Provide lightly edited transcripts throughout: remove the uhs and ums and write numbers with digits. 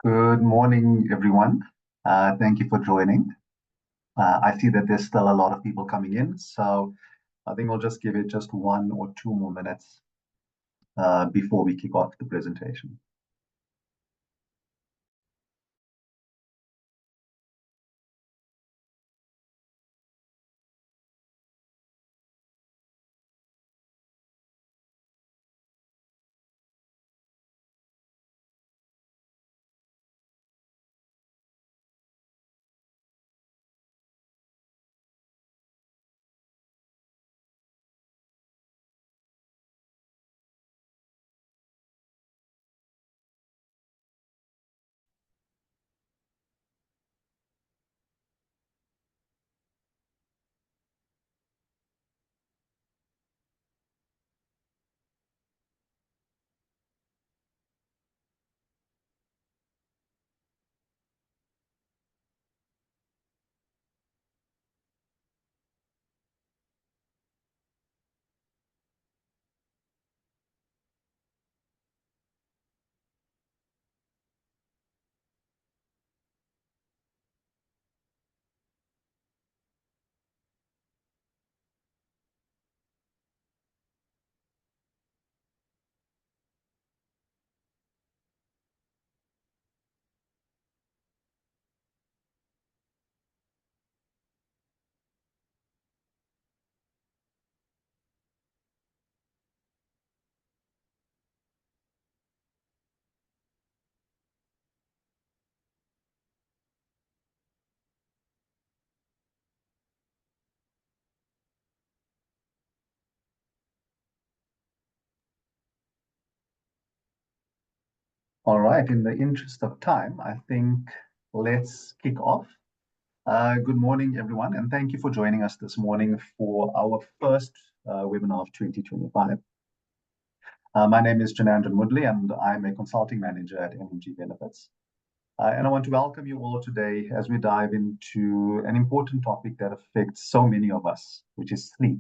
Good morning, everyone. Thank you for joining. I see that there's still a lot of people coming in, so I think we'll just give it just 1 or 2 more minutes before we kick off the presentation. All right, in the interest of time, I think let's kick off. Good morning, everyone, and thank you for joining us this morning for our first webinar of 2025. My name is Janandran Mudley, and I'm a consulting manager at NMG Benefits. And I want to welcome you all today as we dive into an important topic that affects so many of us, which is sleep.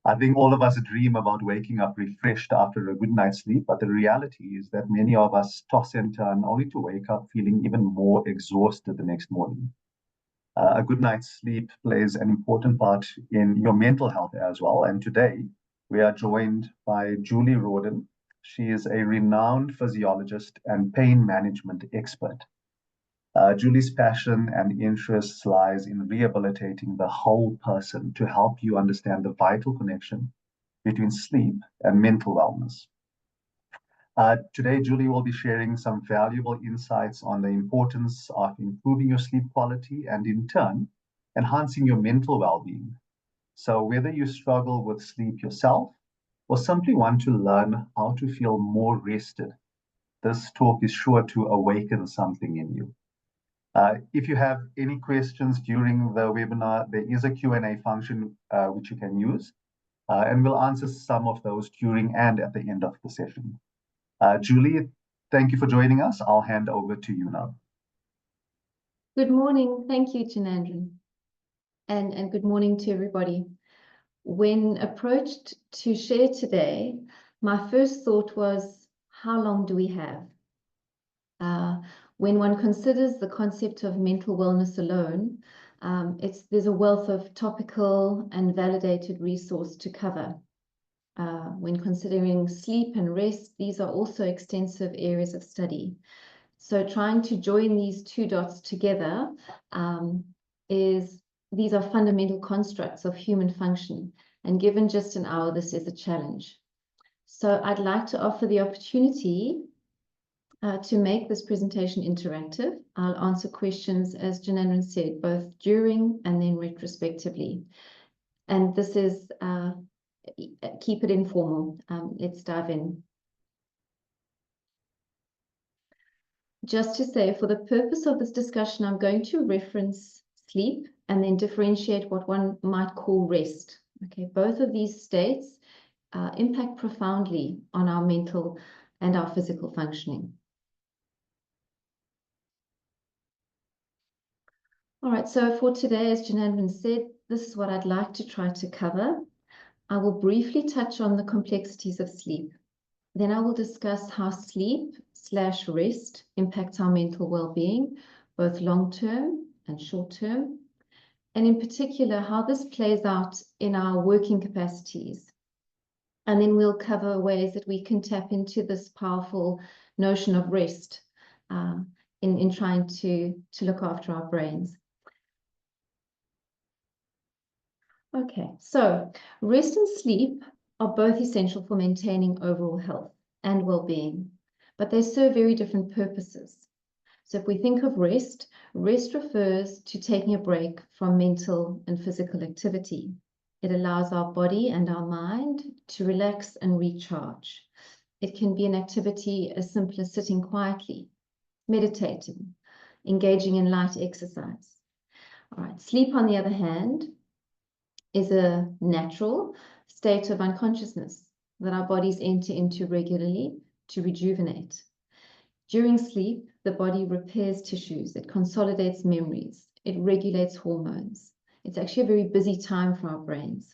I think all of us dream about waking up refreshed after a good night's sleep, but the reality is that many of us toss and turn only to wake up feeling even more exhausted the next morning. A good night's sleep plays an important part in your mental health as well. And today we are joined by Julie Rawdon. She is a renowned physiologist and pain management expert. Julie's passion and interest lies in rehabilitating the whole person to help you understand the vital connection between sleep and mental wellness. Today, Julie will be sharing some valuable insights on the importance of improving your sleep quality and, in turn, enhancing your mental well-being. So whether you struggle with sleep yourself or simply want to learn how to feel more rested, this talk is sure to awaken something in you. If you have any questions during the webinar, there is a Q&A function which you can use, and we'll answer some of those during and at the end of the session. Julie, thank you for joining us. I'll hand over to you now. Good morning. Thank you, Janandran. And good morning to everybody. When approached to share today, my first thought was, how long do we have? When one considers the concept of mental wellness alone, there's a wealth of topical and validated resource to cover. When considering sleep and rest, these are also extensive areas of study. So trying to join these two dots together these are fundamental constructs of human function. And given just an hour, this is a challenge. So I'd like to offer the opportunity to make this presentation interactive. I'll answer questions, as Janandran said, both during and then retrospectively. And this is, keep it informal. Let's dive in. Just to say, for the purpose of this discussion, I'm going to reference sleep and then differentiate what one might call rest. Okay, both of these states impact profoundly on our mental and our physical functioning. All right, so for today, as Janandran said, this is what I'd like to try to cover. I will briefly touch on the complexities of sleep. Then I will discuss how sleep, / rest impacts our mental well-being, both long-term and short-term, and in particular, how this plays out in our working capacities. And then we'll cover ways that we can tap into this powerful notion of rest in trying to look after our brains. Okay, so rest and sleep are both essential for maintaining overall health and well-being, but they serve very different purposes. So if we think of rest, rest refers to taking a break from mental and physical activity. It allows our body and our mind to relax and recharge. It can be an activity as simple as sitting quietly, meditating, engaging in light exercise. All right, sleep, on the other hand, is a natural state of unconsciousness that our bodies enter into regularly to rejuvenate. During sleep, the body repairs tissues, it consolidates memories, it regulates hormones. It's actually a very busy time for our brains.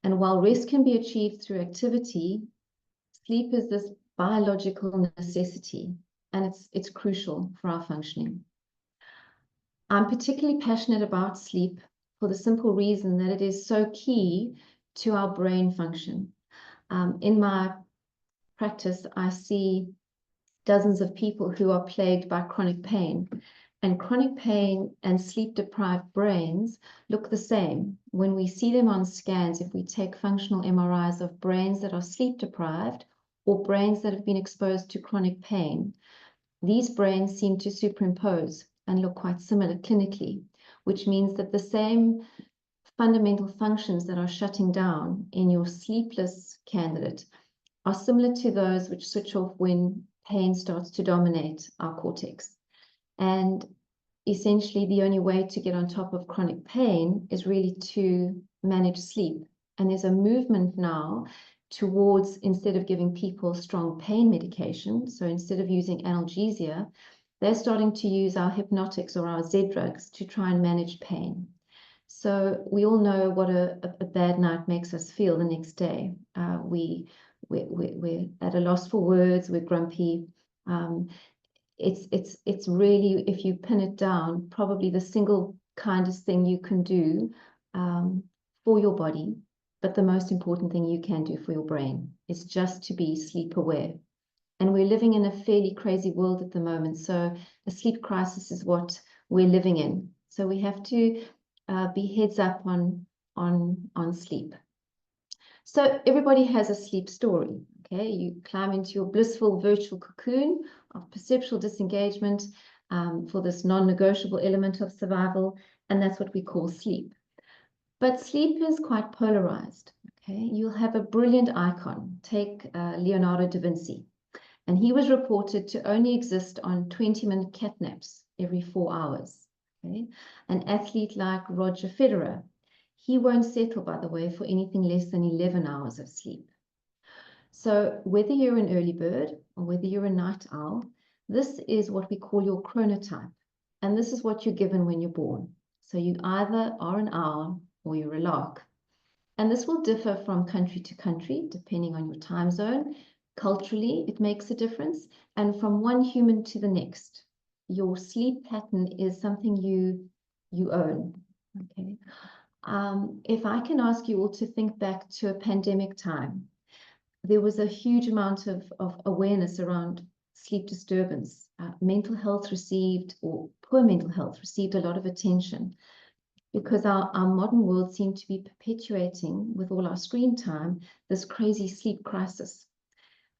And while rest can be achieved through activity, sleep is this biological necessity, and it's crucial for our functioning. I'm particularly passionate about sleep for the simple reason that it is so key to our brain function. In my practice, I see dozens of people who are plagued by chronic pain. And chronic pain and sleep-deprived brains look the same. When we see them on scans, if we take functional MRIs of brains that are sleep-deprived or brains that have been exposed to chronic pain, these brains seem to superimpose and look quite similar clinically, which means that the same fundamental functions that are shutting down in your sleepless candidate are similar to those which switch off when pain starts to dominate our cortex. And essentially, the only way to get on top of chronic pain is really to manage sleep. And there's a movement now towards, instead of giving people strong pain medication, so instead of using analgesia, they're starting to use our hypnotics or our Z drugs to try and manage pain. So we all know what a bad night makes us feel the next day. We're at a loss for words, we're grumpy. It's really, if you pin it down, probably the single kindest thing you can do for your body, but the most important thing you can do for your brain is just to be sleep aware. And we're living in a fairly crazy world at the moment, so a sleep crisis is what we're living in. So we have to be heads up on sleep. So everybody has a sleep story, okay? You climb into your blissful virtual cocoon of perceptual disengagement for this non-negotiable element of survival, and that's what we call sleep. But sleep is quite polarized, okay? You'll have a brilliant icon. Take Leonardo da Vinci, and he was reported to only exist on 20-minute cat naps every 4 hours, okay? An athlete like Roger Federer, he won't settle, by the way, for anything less than 11 hours of sleep. So whether you're an early bird or whether you're a night owl, this is what we call your chronotype. And this is what you're given when you're born. So you either are an owl or you're a lark. And this will differ from country to country, depending on your time zone. Culturally, it makes a difference. And from one human to the next, your sleep pattern is something you own, okay? If I can ask you all to think back to a pandemic time, there was a huge amount of awareness around sleep disturbance. Mental health received, or poor mental health received, a lot of attention because our modern world seemed to be perpetuating, with all our screen time, this crazy sleep crisis.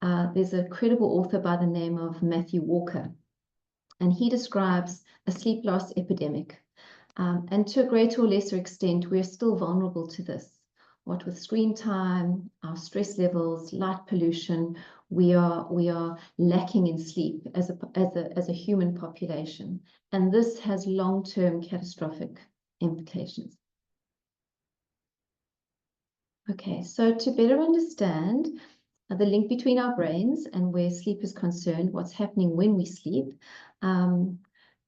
There's a credible author by the name of Matthew Walker, and he describes a sleep loss epidemic. And to a greater or lesser extent, we're still vulnerable to this. What with screen time, our stress levels, light pollution, we are lacking in sleep as a human population. And this has long-term catastrophic implications. Okay, so to better understand the link between our brains and where sleep is concerned, what's happening when we sleep,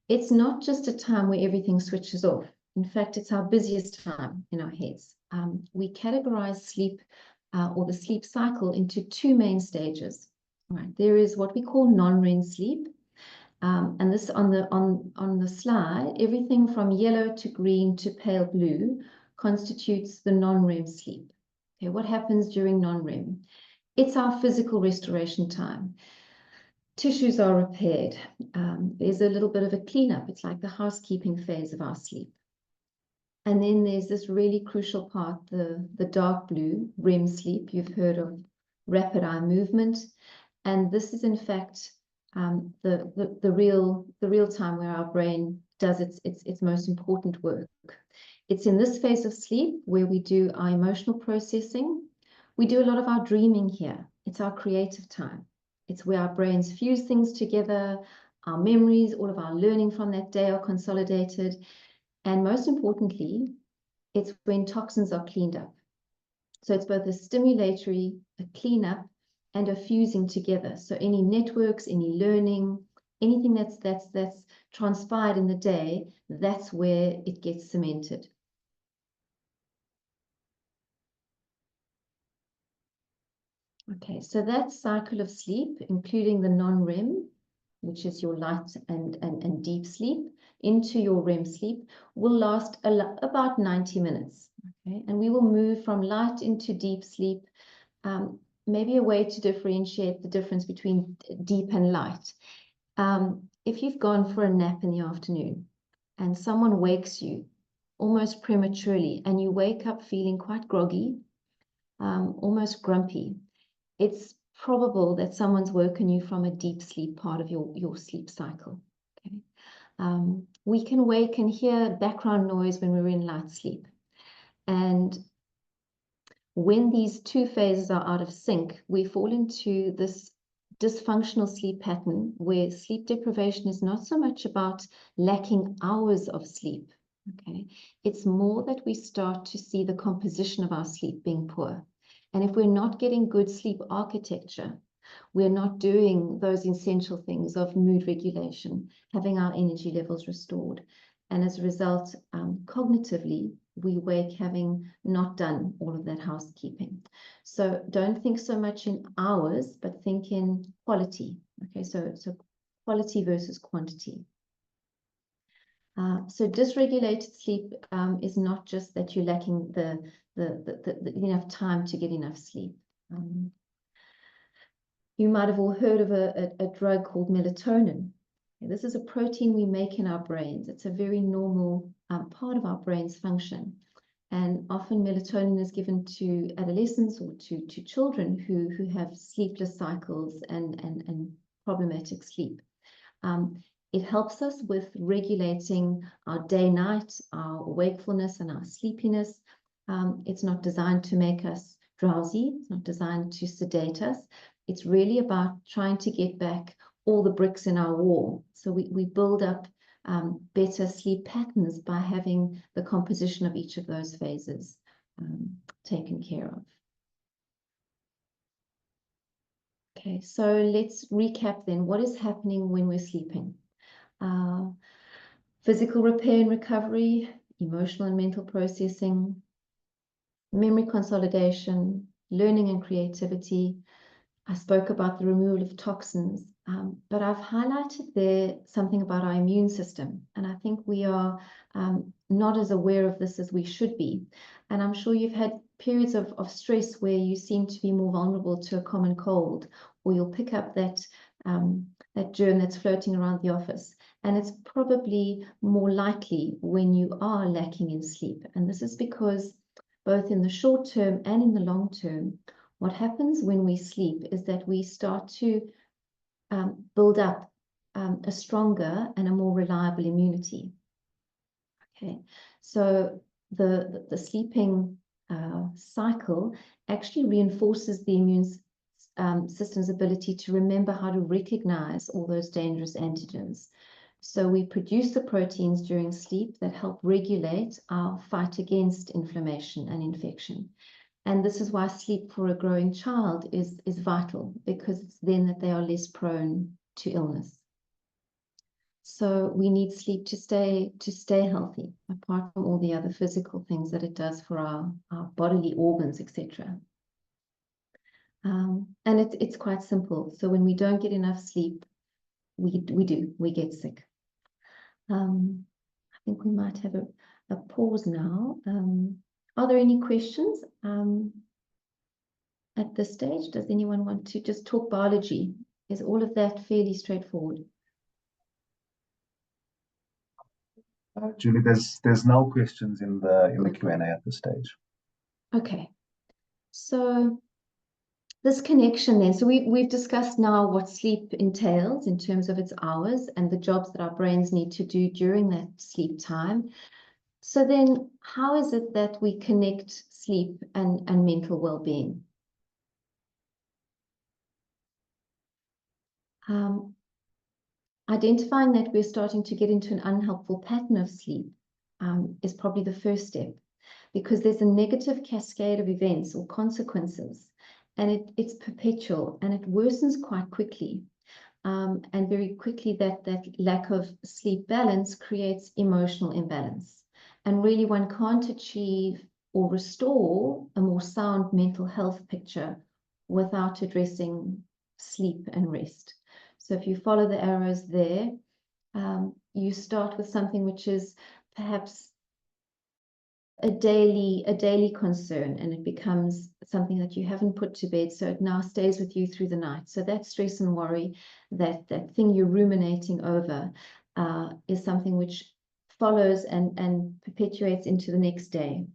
it's not just a time where everything switches off. In fact, it's our busiest time in our heads. We categorize sleep or the sleep cycle into two main stages. Right, there is what we call non-REM sleep. And this on the slide, everything from yellow to green to pale blue constitutes the non-REM sleep. Okay, what happens during non-REM? It's our physical restoration time. Tissues are repaired. There's a little bit of a cleanup. It's like the housekeeping phase of our sleep. And then there's this really crucial part, the dark blue, REM sleep. You've heard of rapid eye movement. And this is, in fact, the real time where our brain does its most important work. It's in this phase of sleep where we do our emotional processing. We do a lot of our dreaming here. It's our creative time. It's where our brains fuse things together, our memories, all of our learning from that day are consolidated. And most importantly, it's when toxins are cleaned up. So it's both a stimulatory, a cleanup, and a fusing together. So any networks, any learning, anything that's transpired in the day, that's where it gets cemented. Okay, so that cycle of sleep, including the non-REM, which is your light and deep sleep, into your REM sleep, will last about 90 minutes. Okay, and we will move from light into deep sleep. Maybe a way to differentiate the difference between deep and light. If you've gone for a nap in the afternoon and someone wakes you almost prematurely and you wake up feeling quite groggy, almost grumpy, it's probable that someone's woken you from a deep sleep part of your sleep cycle. Okay? We can wake and hear background noise when we're in light sleep. And when these two phases are out of sync, we fall into this dysfunctional sleep pattern where sleep deprivation is not so much about lacking hours of sleep. Okay, it's more that we start to see the composition of our sleep being poor. And if we're not getting good sleep architecture, we're not doing those essential things of mood regulation, having our energy levels restored. And as a result, cognitively, we wake having not done all of that housekeeping. So don't think so much in hours, but think in quality. Okay, so quality versus quantity. So dysregulated sleep is not just that you're lacking the enough time to get enough sleep. You might have all heard of a drug called melatonin. This is a protein we make in our brains. It's a very normal part of our brain's function. And often melatonin is given to adolescents or to children who have sleepless cycles and problematic sleep. It helps us with regulating our day-night, our wakefulness and our sleepiness. It's not designed to make us drowsy. It's not designed to sedate us. It's really about trying to get back all the bricks in our wall. So we build up better sleep patterns by having the composition of each of those phases taken care of. Okay, so let's recap then. What is happening when we're sleeping? Physical repair and recovery, emotional and mental processing, memory consolidation, learning and creativity. I spoke about the removal of toxins, but I've highlighted there something about our immune system. And I think we are not as aware of this as we should be. And I'm sure you've had periods of stress where you seem to be more vulnerable to a common cold, or you'll pick up that germ that's floating around the office. And it's probably more likely when you are lacking in sleep. And this is because both in the short term and in the long term, what happens when we sleep is that we start to build up a stronger and a more reliable immunity. Okay, so the sleeping cycle actually reinforces the immune system's ability to remember how to recognize all those dangerous antigens. So we produce the proteins during sleep that help regulate our fight against inflammation and infection. And this is why sleep for a growing child is vital, because it's then that they are less prone to illness. So we need sleep to stay healthy, apart from all the other physical things that it does for our bodily organs, etc. And it's quite simple. So when we don't get enough sleep, we get sick. I think we might have a pause now. Are there any questions at this stage? Does anyone want to just talk biology? Is all of that fairly straightforward? Julie, there's no questions in the Q&A at this stage. Okay. So this connection then, so we've discussed now what sleep entails in terms of its hours and the jobs that our brains need to do during that sleep time. So then how is it that we connect sleep and mental well-being? Identifying that we're starting to get into an unhelpful pattern of sleep is probably the first step, because there's a negative cascade of events or consequences, and it's perpetual and it worsens quite quickly. And very quickly that lack of sleep balance creates emotional imbalance. And really one can't achieve or restore a more sound mental health picture without addressing sleep and rest. So if you follow the arrows there, you start with something which is perhaps a daily concern, and it becomes something that you haven't put to bed, so it now stays with you through the night. So that stress and worry, that thing you're ruminating over, is something which follows and perpetuates into the next day.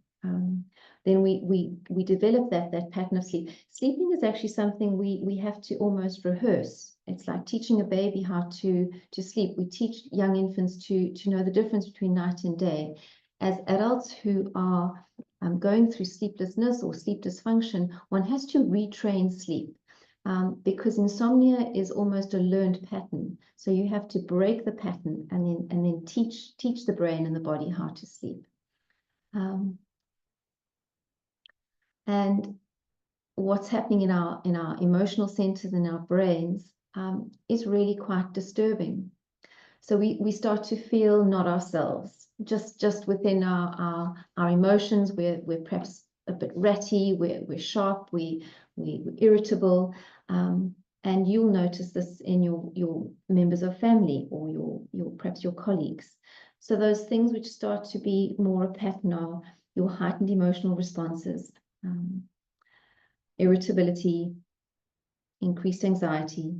Then we develop that pattern of sleep. Sleeping is actually something we have to almost rehearse. It's like teaching a baby how to sleep. We teach young infants to know the difference between night and day. As adults who are going through sleeplessness or sleep dysfunction, one has to retrain sleep, because insomnia is almost a learned pattern. So you have to break the pattern and then teach the brain and the body how to sleep. And what's happening in our emotional centers in our brains is really quite disturbing. So we start to feel not ourselves, just within our emotions. We're perhaps a bit ratty, we're sharp, we're irritable, and you'll notice this in your members of family or your perhaps your colleagues. So those things which start to be more a pattern are your heightened emotional responses, irritability, increased anxiety,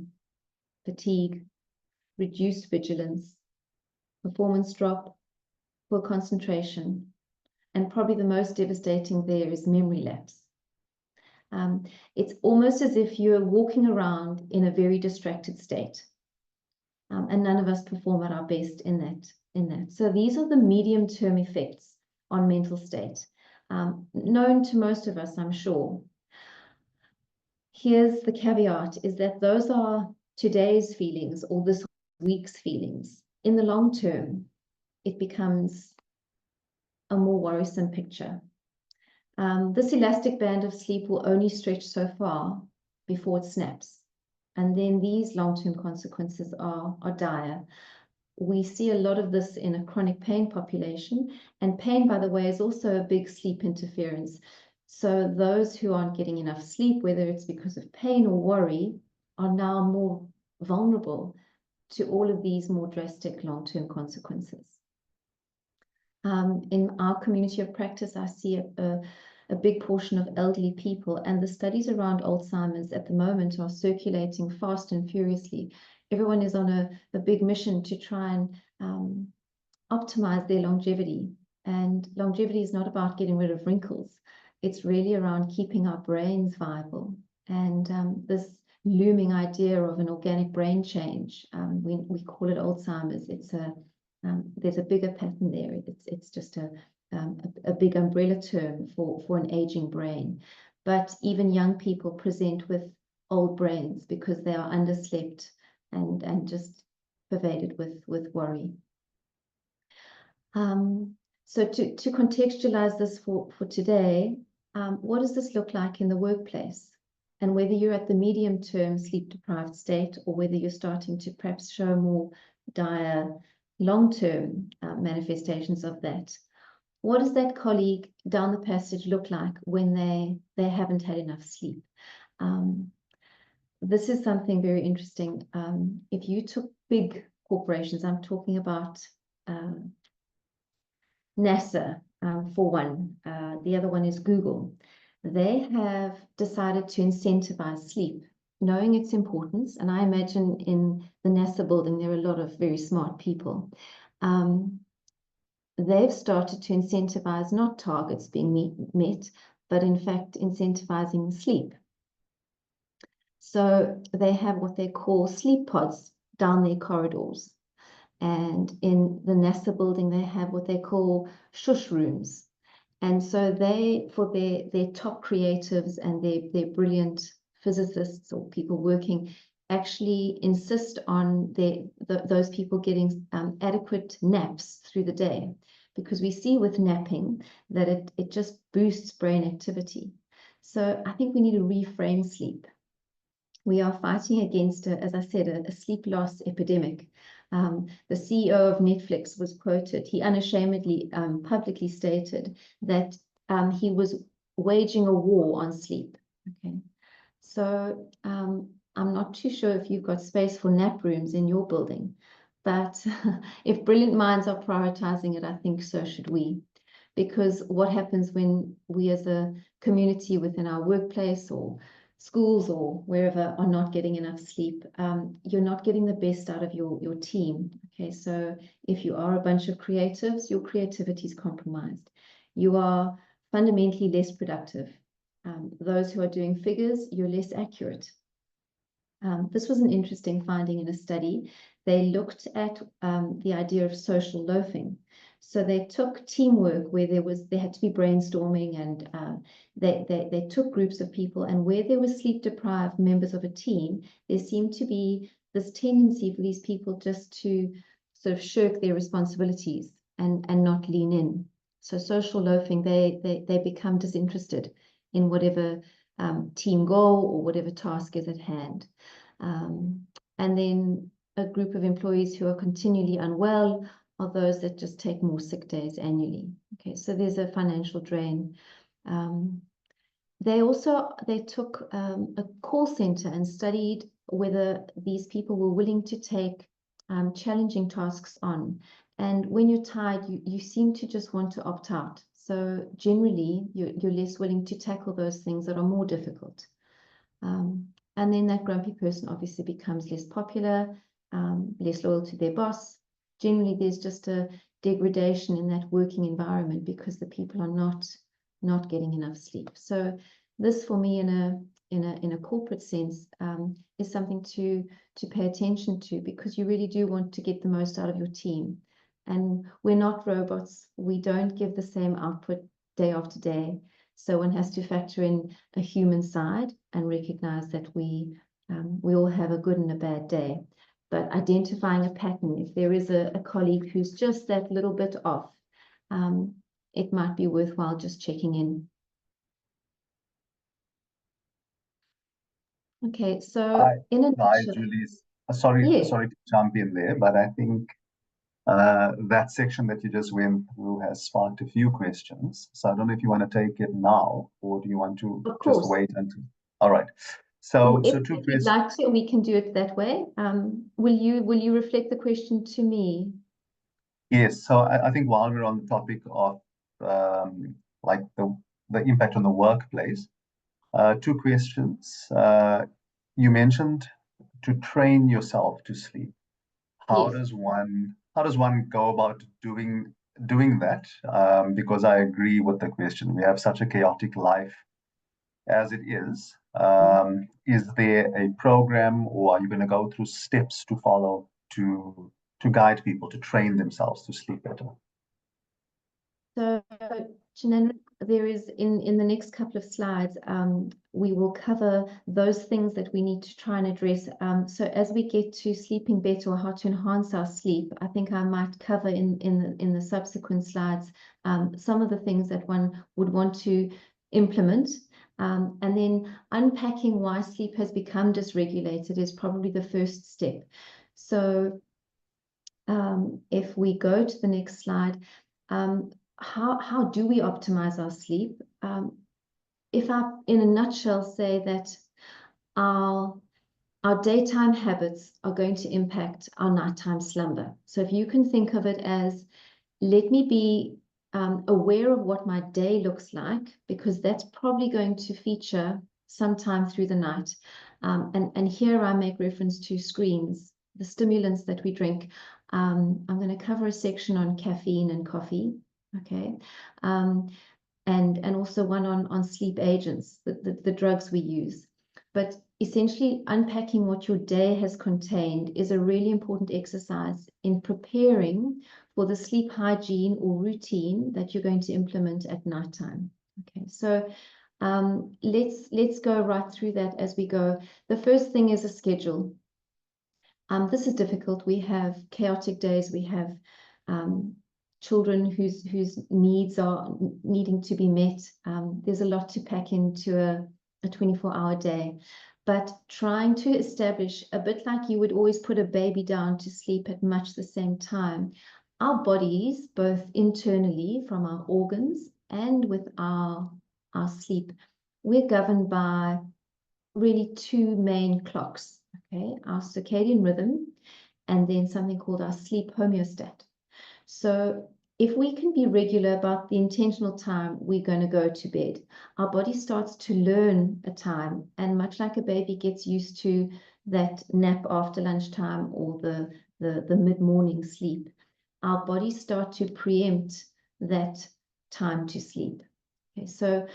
fatigue, reduced vigilance, performance drop, poor concentration, and probably the most devastating there is memory lapse. It's almost as if you're walking around in a very distracted state, and none of us perform at our best in that. So these are the medium-term effects on mental state, known to most of us, I'm sure. Here's the caveat, is that those are today's feelings or this week's feelings. In the long term, it becomes a more worrisome picture. This elastic band of sleep will only stretch so far before it snaps. And then these long-term consequences are dire. We see a lot of this in a chronic pain population. And pain, by the way, is also a big sleep interference. So those who aren't getting enough sleep, whether it's because of pain or worry, are now more vulnerable to all of these more drastic long-term consequences. In our community of practice, I see a big portion of elderly people, and the studies around Alzheimer's at the moment are circulating fast and furiously. Everyone is on a big mission to try and optimize their longevity. And longevity is not about getting rid of wrinkles. It's really around keeping our brains viable. And this looming idea of an organic brain change, we call it Alzheimer's. There's a bigger pattern there. It's just a big umbrella term for an aging brain. But even young people present with old brains because they are underslept and just pervaded with worry. So to contextualize this for today, what does this look like in the workplace? And whether you're at the medium-term sleep-deprived state or whether you're starting to perhaps show more dire long-term manifestations of that, what does that colleague down the passage look like when they haven't had enough sleep? This is something very interesting. If you took big corporations, I'm talking about NASA, for one, the other one is Google. They have decided to incentivize sleep, knowing its importance. And I imagine in the NASA building, there are a lot of very smart people. They've started to incentivize not targets being met, but in fact, incentivizing sleep. So they have what they call sleep pods down their corridors. And in the NASA building, they have what they call shush rooms. And so they, for their top creatives and their brilliant physicists or people working, actually insist on those people getting adequate naps through the day. Because we see with napping that it just boosts brain activity. So I think we need to reframe sleep. We are fighting against, as I said, a sleep loss epidemic. The CEO of Netflix was quoted. He unashamedly publicly stated that he was waging a war on sleep. Okay, so I'm not too sure if you've got space for nap rooms in your building, but if brilliant minds are prioritizing it, I think so should we. Because what happens when we as a community within our workplace or schools or wherever are not getting enough sleep, you're not getting the best out of your team. Okay, so if you are a bunch of creatives, your creativity is compromised. You are fundamentally less productive. Those who are doing figures, you're less accurate. This was an interesting finding in a study. They looked at the idea of social loafing. So they took teamwork where there had to be brainstorming, and they took groups of people, and where there were sleep deprived members of a team, there seemed to be this tendency for these people just to sort of shirk their responsibilities and not lean in. So social loafing, they become disinterested in whatever team goal or whatever task is at hand. And then a group of employees who are continually unwell are those that just take more sick days annually. Okay, so there's a financial drain. They took a call center and studied whether these people were willing to take challenging tasks on. And when you're tired, you seem to just want to opt out. So generally, you're less willing to tackle those things that are more difficult. And then that grumpy person obviously becomes less popular, less loyal to their boss. Generally, there's just a degradation in that working environment because the people are not getting enough sleep. So this, for me, in a corporate sense, is something to pay attention to, because you really do want to get the most out of your team. And we're not robots. We don't give the same output day after day. So one has to factor in a human side and recognize that we all have a good and a bad day. But identifying a pattern, if there is a colleague who's just that little bit off, it might be worthwhile just checking in. Okay, so in a nutshell, Julie, sorry yeah, to jump in there, but I think that section that you just went through has sparked a few questions. So I don't know if you want to take it now, or do you want to of just course. wait until? All right. So If two you'd questions. like to, we can do it that way. Will you reflect the question to me? Yes. So I think while we're on the topic of like the impact on the workplace, two questions. You mentioned to train yourself to sleep. How Yes. does one go about doing that? Because I agree with the question. We have such a chaotic life as it is. Is there a program, or are you going to go through steps to follow to guide people to train themselves to sleep better? So, Janine, there is in the next couple of slides, we will cover those things that we need to try and address. So as we get to sleeping better or how to enhance our sleep, I think I might cover in the subsequent slides some of the things that one would want to implement. And then unpacking why sleep has become dysregulated is probably the first step. So if we go to the next slide, how do we optimize our sleep? If I, in a nutshell, say that our daytime habits are going to impact our nighttime slumber. So if you can think of it as, let me be aware of what my day looks like, because that's probably going to feature sometime through the night. And here I make reference to screens, the stimulants that we drink. I'm going to cover a section on caffeine and coffee, okay? And also one on sleep agents, the drugs we use. But essentially unpacking what your day has contained is a really important exercise in preparing for the sleep hygiene or routine that you're going to implement at nighttime. Okay, so let's go right through that as we go. The first thing is a schedule. This is difficult. We have chaotic days. We have children whose needs are needing to be met. There's a lot to pack into a 24-hour day. But trying to establish, a bit like you would always put a baby down to sleep at much the same time, our bodies, both internally from our organs and with our sleep, we're governed by really two main clocks, okay? Our circadian rhythm and then something called our sleep homeostat. So if we can be regular about the intentional time we're going to go to bed, our body starts to learn a time, and much like a baby gets used to that nap after lunchtime or the mid-morning sleep, our bodies start to preempt that time to sleep. Okay, so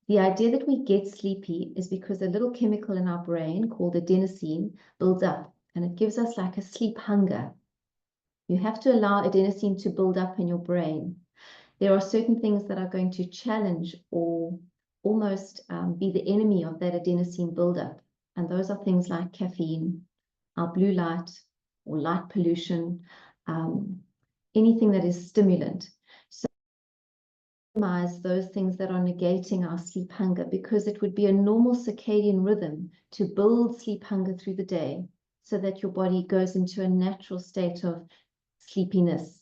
the idea that we get sleepy is because a little chemical in our brain called adenosine builds up, and it gives us like a sleep hunger. You have to allow adenosine to build up in your brain. There are certain things that are going to challenge or almost be the enemy of that adenosine buildup. And those are things like caffeine, our blue light or light pollution, anything that is stimulant. So minimize those things that are negating our sleep hunger, because it would be a normal circadian rhythm to build sleep hunger through the day so that your body goes into a natural state of sleepiness.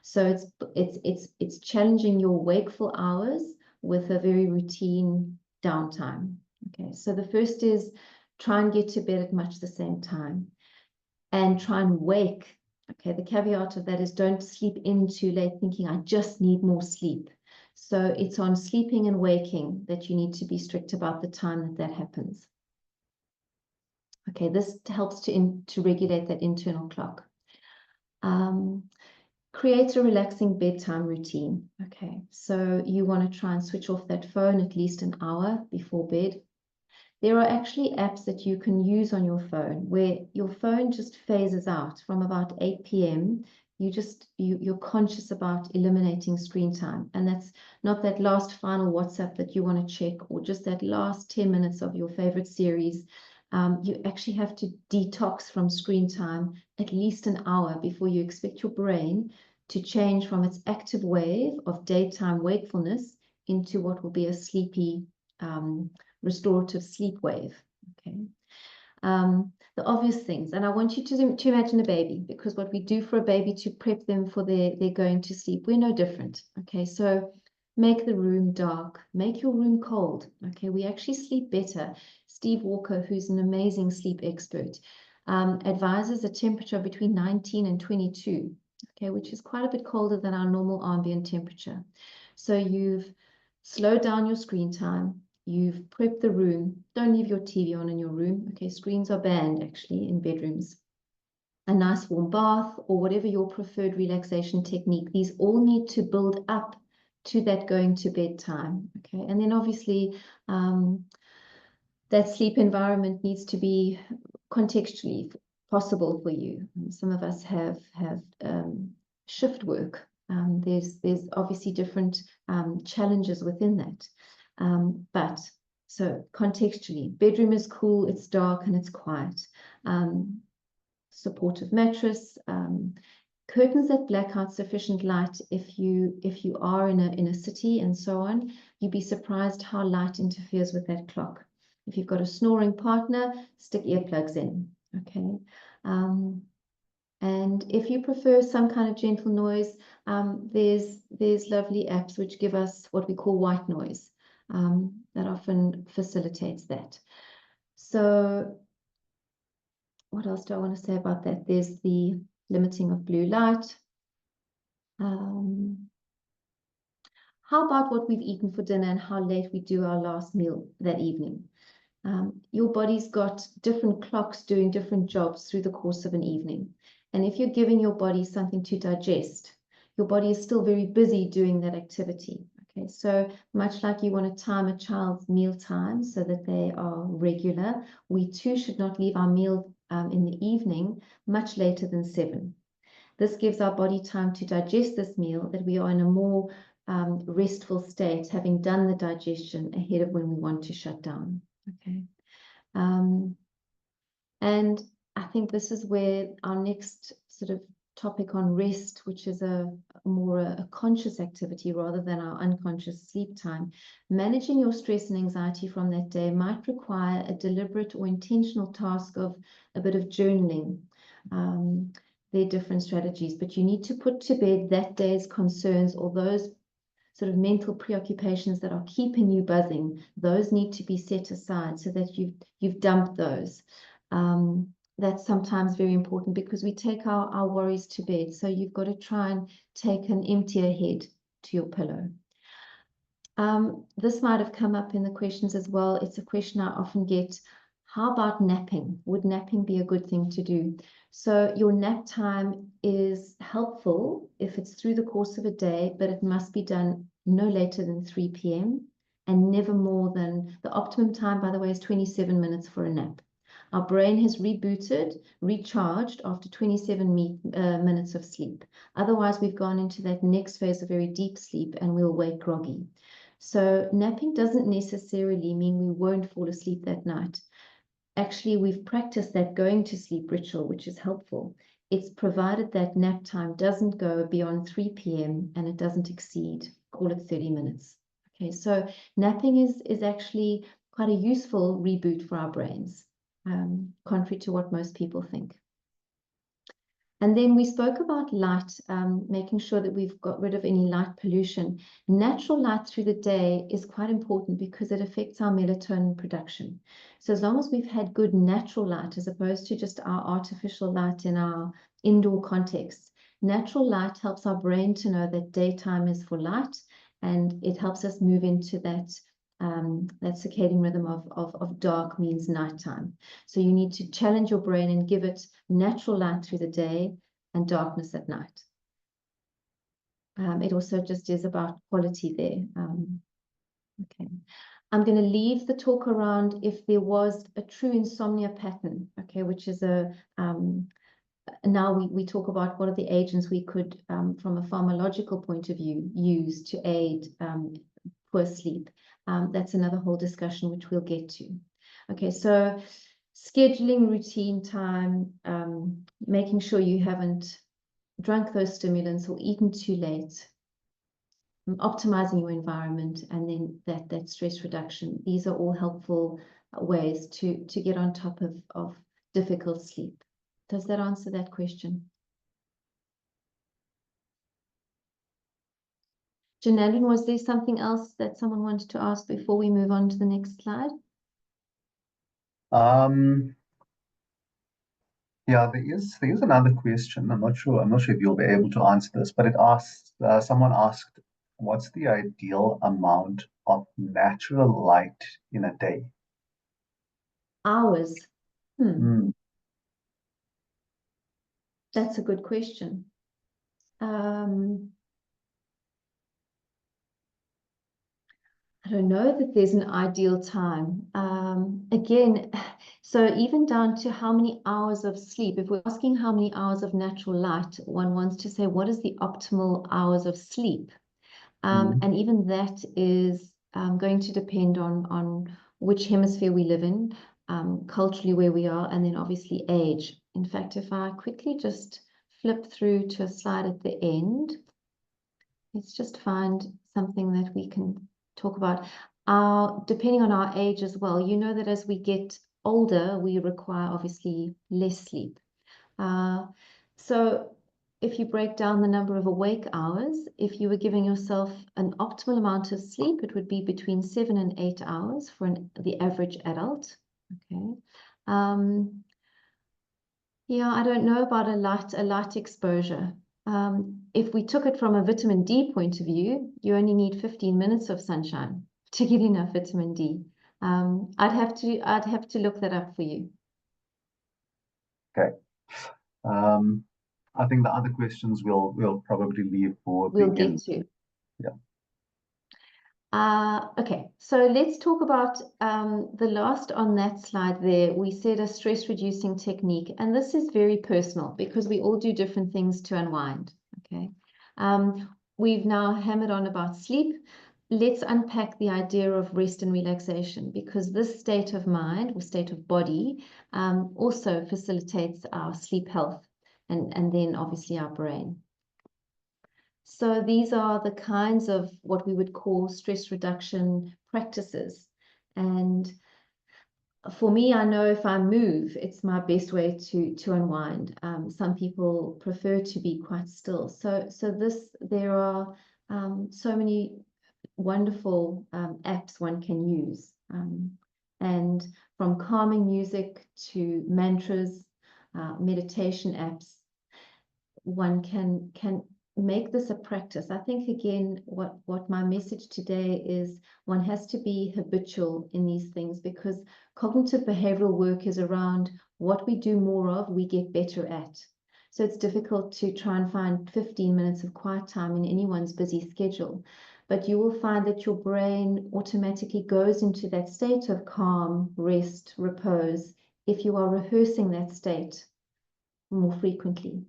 So it's challenging your wakeful hours with a very routine downtime. Okay, so the first is try and get to bed at much the same time and try and wake. Okay, the caveat of that is don't sleep in too late thinking I just need more sleep. So it's on sleeping and waking that you need to be strict about the time that happens. Okay, this helps to regulate that internal clock. Create a relaxing bedtime routine. Okay, so you want to try and switch off that phone at least an hour before bed. There are actually apps that you can use on your phone where your phone just phases out from about 8 p.m. You're conscious about eliminating screen time, and that's not that last final WhatsApp that you want to check or just that last 10 minutes of your favorite series. You actually have to detox from screen time at least an hour before you expect your brain to change from its active wave of daytime wakefulness into what will be a sleepy, restorative sleep wave. Okay. The obvious things, and I want you to imagine a baby, because what we do for a baby to prep them for their going to sleep, we're no different. Okay, so make the room dark, make your room cold. Okay, we actually sleep better. Steve Walker, who's an amazing sleep expert, advises a temperature between 19 and 22, okay, which is quite a bit colder than our normal ambient temperature. So you've slowed down your screen time, you've prepped the room. Don't leave your TV on in your room. Okay, screens are banned actually in bedrooms. A nice warm bath or whatever your preferred relaxation technique. These all need to build up to that going to bed time. Okay, and then obviously that sleep environment needs to be contextually possible for you. Some of us have shift work. There's obviously different challenges within that. But so contextually, bedroom is cool, it's dark and it's quiet. Supportive mattress, curtains that black out sufficient light if you are in a city and so on. You'd be surprised how light interferes with that clock. If you've got a snoring partner, stick earplugs in. Okay. And if you prefer some kind of gentle noise, there's lovely apps which give us what we call white noise. That often facilitates that. So what else do I want to say about that? There's the limiting of blue light. How about what we've eaten for dinner and how late we do our last meal that evening? Your body's got different clocks doing different jobs through the course of an evening. And if you're giving your body something to digest, your body is still very busy doing that activity. Okay, so much like you want to time a child's meal time so that they are regular, we too should not leave our meal in the evening much later than 7. This gives our body time to digest this meal, that we are in a more restful state, having done the digestion ahead of when we want to shut down. Okay. And I think this is where our next sort of topic on rest, which is a conscious activity rather than our unconscious sleep time. Managing your stress and anxiety from that day might require a deliberate or intentional task of a bit of journaling. There are different strategies, but you need to put to bed that day's concerns or those sort of mental preoccupations that are keeping you buzzing. Those need to be set aside so that you've dumped those. That's sometimes very important because we take our worries to bed. So you've got to try and take an emptier head to your pillow. This might have come up in the questions as well. It's a question I often get. How about napping? Would napping be a good thing to do? So your nap time is helpful if it's through the course of a day, but it must be done no later than 3 p.m. and never more than, the optimum time, by the way, is 27 minutes for a nap. Our brain has rebooted, recharged after 27 minutes of sleep. Otherwise, we've gone into that next phase of very deep sleep and we'll wake groggy. So napping doesn't necessarily mean we won't fall asleep that night. Actually, we've practiced that going to sleep ritual, which is helpful. It's provided that nap time doesn't go beyond 3 p.m. and it doesn't exceed, call it 30 minutes. Okay, so napping is actually quite a useful reboot for our brains, contrary to what most people think. And then we spoke about light, making sure that we've got rid of any light pollution. Natural light through the day is quite important because it affects our melatonin production. So as long as we've had good natural light, as opposed to just our artificial light in our indoor context, natural light helps our brain to know that daytime is for light, and it helps us move into that circadian rhythm of dark means nighttime. So you need to challenge your brain and give it natural light through the day and darkness at night. It also just is about quality there. Okay. I'm going to leave the talk around if there was a true insomnia pattern, okay, which is now we talk about what are the agents we could, from a pharmacological point of view, use to aid poor sleep. That's another whole discussion which we'll get to. Okay, so scheduling routine time, making sure you haven't drunk those stimulants or eaten too late, optimizing your environment, and then that stress reduction. These are all helpful ways to get on top of difficult sleep. Does that answer that question? Janelle, was there something else that someone wanted to ask before we move on to the next slide? Yeah, there is another question. I'm not sure if you'll be able to answer this, but it asks, someone asked, what's the ideal amount of natural light in a day? Hours. That's a good question. I don't know that there's an ideal time. Again, so even down to how many hours of sleep, if we're asking how many hours of natural light, one wants to say, what is the optimal hours of sleep? And even that is going to depend on which hemisphere we live in, culturally where we are, and then obviously age. In fact, if I quickly just flip through to a slide at the end, let's just find something that we can talk about. Depending on our age as well, you know that as we get older, we require obviously less sleep. So if you break down the number of awake hours, if you were giving yourself an optimal amount of sleep, it would be between 7 and 8 hours for the average adult. Okay. Yeah, I don't know about a light exposure. If we took it from a vitamin D point of view, you only need 15 minutes of sunshine to get enough vitamin D. I'd have to look that up for you. Okay. I think the other questions we'll probably leave for We'll the get end. to. Yeah. Okay, so let's talk about the last on that slide there. We said a stress reducing technique, and this is very personal because we all do different things to unwind. Okay, we've now hammered on about sleep. Let's unpack the idea of rest and relaxation, because this state of mind or state of body also facilitates our sleep health and then obviously our brain. So these are the kinds of what we would call stress reduction practices. And for me, I know if I move, it's my best way to unwind. Some people prefer to be quite still. So there are so many wonderful apps one can use. And from calming music to mantras, meditation apps, one can make this a practice. I think, again, what my message today is, one has to be habitual in these things, because cognitive behavioral work is around what we do more of, we get better at. So it's difficult to try and find 15 minutes of quiet time in anyone's busy schedule. But you will find that your brain automatically goes into that state of calm, rest, repose, if you are rehearsing that state more frequently.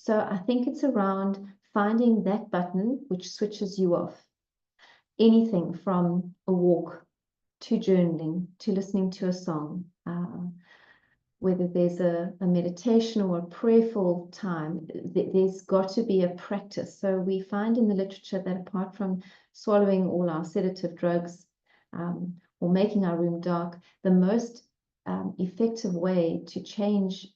So I think it's around finding that button which switches you off. Anything from a walk to journaling to listening to a song, whether there's a meditation or a prayerful time, there's got to be a practice. So we find in the literature that apart from swallowing all our sedative drugs or making our room dark, the most effective way to change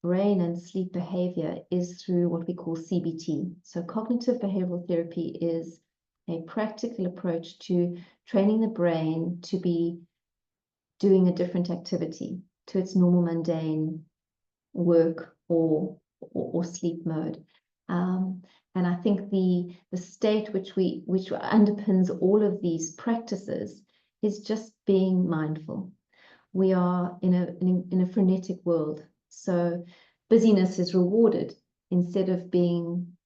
brain and sleep behavior is through what we call CBT. So cognitive behavioral therapy is a practical approach to training the brain to be doing a different activity to its normal mundane work or sleep mode. And I think the state which underpins all of these practices is just being mindful. We are in a frenetic world. So busyness is rewarded instead of being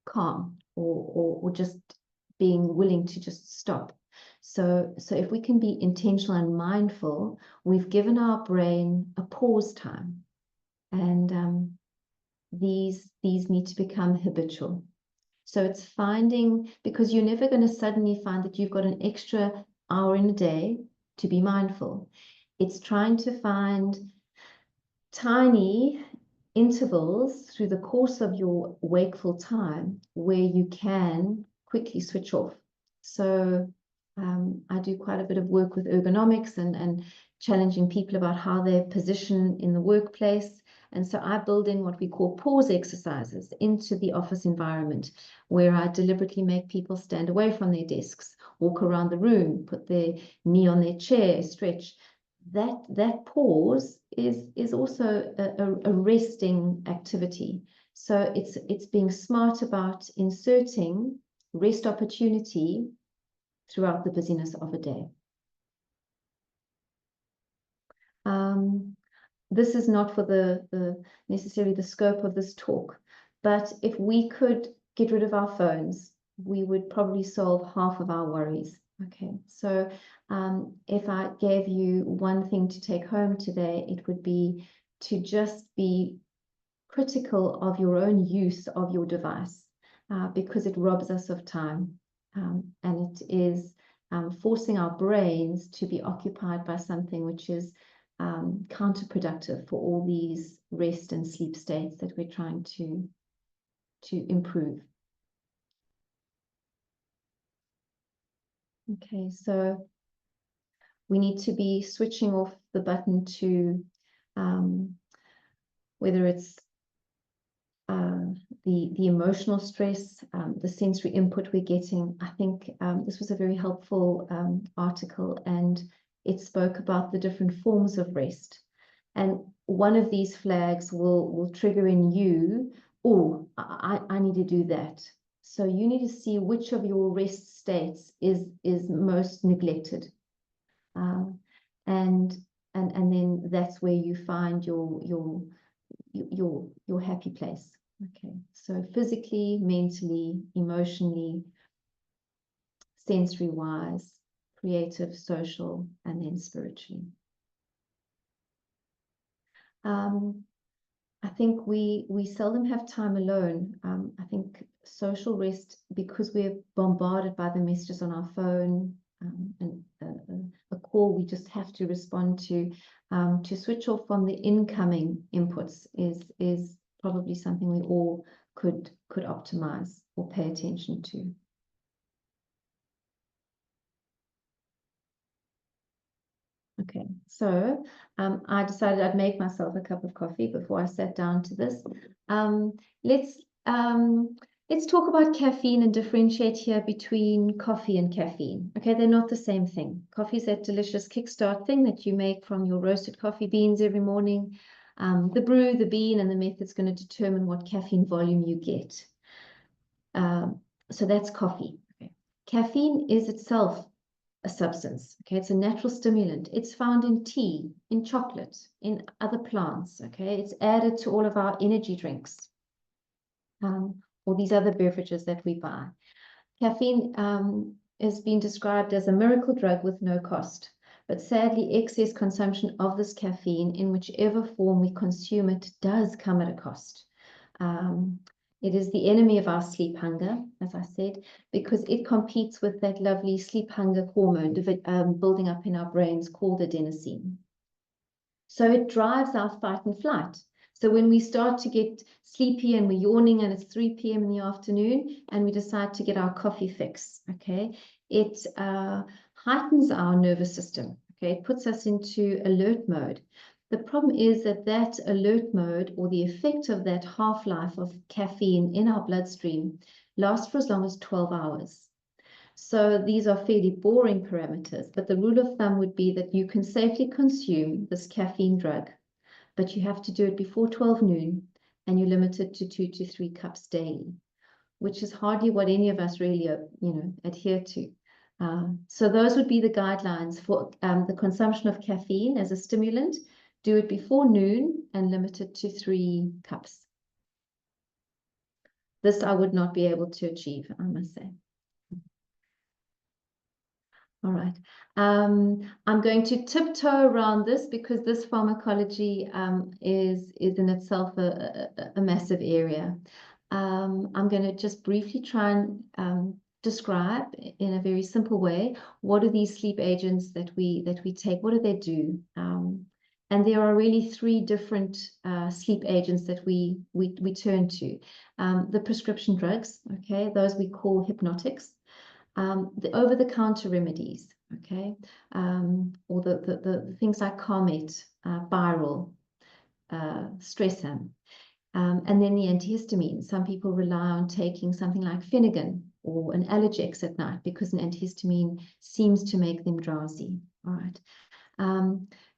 calm or just being willing to just stop. So if we can be intentional and mindful, we've given our brain a pause time. And these need to become habitual. So it's finding, because you're never going to suddenly find that you've got an extra hour in a day to be mindful. It's trying to find tiny intervals through the course of your wakeful time where you can quickly switch off. So I do quite a bit of work with ergonomics and challenging people about how they position in the workplace. And so I build in what we call pause exercises into the office environment, where I deliberately make people stand away from their desks, walk around the room, put their knee on their chair, stretch. That pause is also a resting activity. So it's being smart about inserting rest opportunity throughout the busyness of a day. This is not for necessarily the scope of this talk, but if we could get rid of our phones, we would probably solve half of our worries. Okay, so if I gave you one thing to take home today, it would be to just be critical of your own use of your device, because it robs us of time, and it is forcing our brains to be occupied by something which is counterproductive for all these rest and sleep states that we're trying to improve. Okay, so we need to be switching off the button to whether it's the emotional stress, the sensory input we're getting. I think this was a very helpful article, and it spoke about the different forms of rest. And one of these flags will trigger in you, oh, I need to do that. So you need to see which of your rest states is most neglected. And then that's where you find your happy place. Okay, so physically, mentally, emotionally, sensory wise, creative, social, and then spiritually. I think we seldom have time alone. I think social rest, because we're bombarded by the messages on our phone, and a call we just have to respond to switch off from the incoming inputs is probably something we all could optimize or pay attention to. Okay, so I decided I'd make myself a cup of coffee before I sat down to this. Let's talk about caffeine and differentiate here between coffee and caffeine. Okay, they're not the same thing. Coffee is that delicious kickstart thing that you make from your roasted coffee beans every morning. The brew, the bean, and the method's going to determine what caffeine volume you get. So that's coffee. Okay. Caffeine is itself a substance. Okay, it's a natural stimulant. It's found in tea, in chocolate, in other plants. Okay, it's added to all of our energy drinks, or these other beverages that we buy. Caffeine has been described as a miracle drug with no cost, but sadly, excess consumption of this caffeine, in whichever form we consume it, does come at a cost. It is the enemy of our sleep hunger, as I said, because it competes with that lovely sleep hunger hormone building up in our brains called adenosine. So it drives our fight and flight. So when we start to get sleepy and we're yawning and it's 3 p.m. in the afternoon and we decide to get our coffee fix, okay, it heightens our nervous system, okay, it puts us into alert mode. The problem is that alert mode, or the effect of that half-life of caffeine in our bloodstream, lasts for as long as 12 hours. So these are fairly boring parameters, but the rule of thumb would be that you can safely consume this caffeine drug, but you have to do it before 12 noon, and you're limited to 2 to 3 cups daily, which is hardly what any of us really, adhere to. So those would be the guidelines for the consumption of caffeine as a stimulant. Do it before noon and limit it to 3 cups. This I would not be able to achieve, I must say. All right. I'm going to tiptoe around this because this pharmacology is in itself a massive area. I'm going to just briefly try and describe in a very simple way what are these sleep agents that we take, what do they do? And there are really 3 different sleep agents that we turn to. The prescription drugs, okay, those we call hypnotics. The over-the-counter remedies, okay, or the things like Carmet, Biral, Stressam, and then the antihistamines. Some people rely on taking something like Finnegan or an Allergex at night because an antihistamine seems to make them drowsy. All right.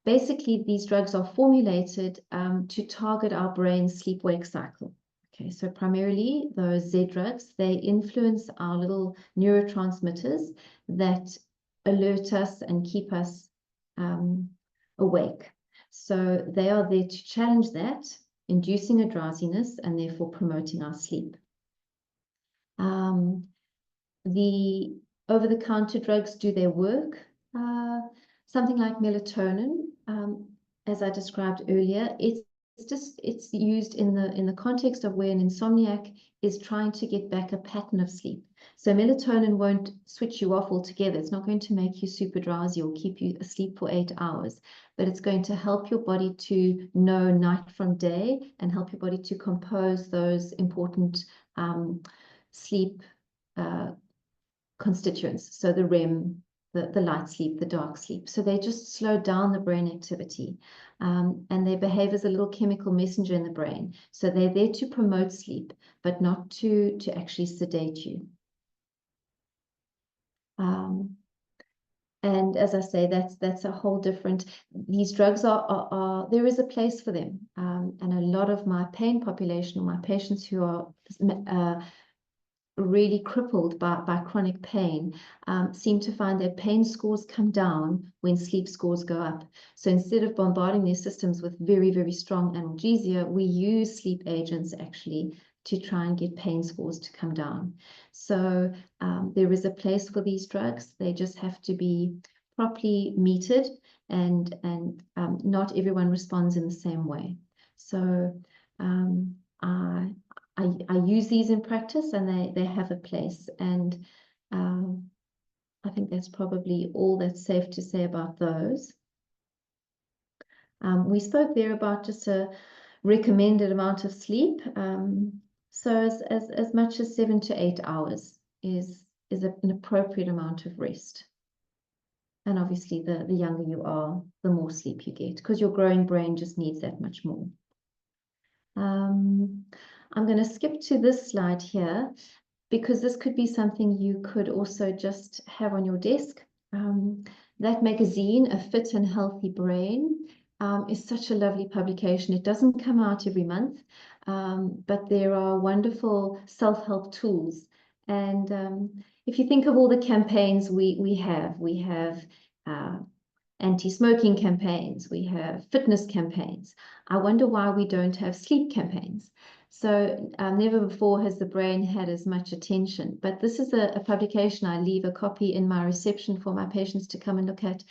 Basically, these drugs are formulated to target our brain's sleep-wake cycle. Okay, so primarily those Z drugs, they influence our little neurotransmitters that alert us and keep us awake. So they are there to challenge that, inducing a drowsiness and therefore promoting our sleep. The over-the-counter drugs, do their work? Something like melatonin, as I described earlier, it's used in the context of where an insomniac is trying to get back a pattern of sleep. So melatonin won't switch you off altogether. It's not going to make you super drowsy or keep you asleep for 8 hours, but it's going to help your body to know night from day and help your body to compose those important sleep constituents. So the REM, the light sleep, the dark sleep. So they just slow down the brain activity, and they behave as a little chemical messenger in the brain. So they're there to promote sleep, but not to actually sedate you. And as I say, that's a whole different. These drugs are there is a place for them, and a lot of my pain population, or my patients who are really crippled by chronic pain, seem to find their pain scores come down when sleep scores go up. So instead of bombarding their systems with very, very strong analgesia, we use sleep agents actually to try and get pain scores to come down. So there is a place for these drugs. They just have to be properly metered, and not everyone responds in the same way. So I use these in practice, and they have a place. And I think that's probably all that's safe to say about those. We spoke there about just a recommended amount of sleep. So as much as 7 to 8 hours is an appropriate amount of rest. And obviously, the younger you are, the more sleep you get, because your growing brain just needs that much more. I'm going to skip to this slide here, because this could be something you could also just have on your desk. That magazine, A Fit and Healthy Brain, is such a lovely publication. It doesn't come out every month, but there are wonderful self-help tools. And if you think of all the campaigns we have anti-smoking campaigns, we have fitness campaigns. I wonder why we don't have sleep campaigns. So never before has the brain had as much attention. But this is a publication. I leave a copy in my reception for my patients to come and look at.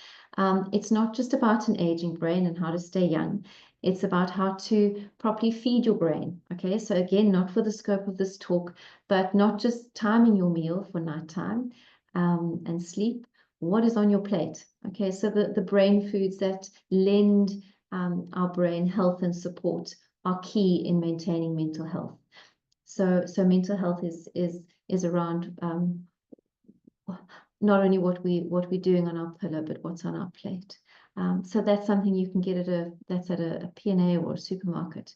It's not just about an aging brain and how to stay young. It's about how to properly feed your brain. Okay, so again, not for the scope of this talk, but not just timing your meal for nighttime and sleep. What is on your plate? Okay, so the brain foods that lend our brain health and support are key in maintaining mental health. So mental health is around not only what we're doing on our pillow, but what's on our plate. So that's something you can get at a P&A or a supermarket.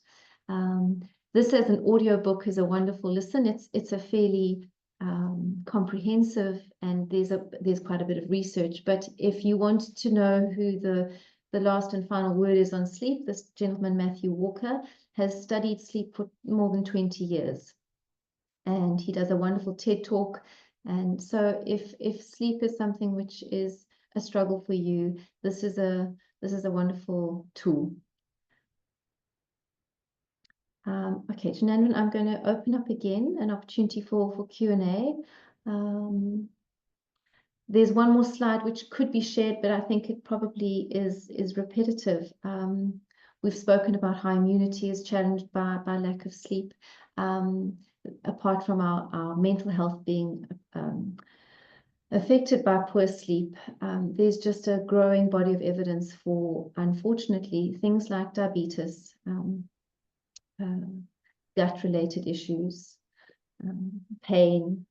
This as an audio book is a wonderful listen. It's a fairly comprehensive, and there's quite a bit of research. But if you want to know who the last and final word is on sleep, this gentleman, Matthew Walker, has studied sleep for more than 20 years. And he does a wonderful TED talk. And so if sleep is something which is a struggle for you, this is a wonderful tool. Okay, Janandran, I'm going to open up again an opportunity for Q&A. There's one more slide which could be shared, but I think it probably is repetitive. We've spoken about how immunity is challenged by lack of sleep. Apart from our mental health being affected by poor sleep, there's just a growing body of evidence for, unfortunately, things like diabetes, gut-related issues, pain,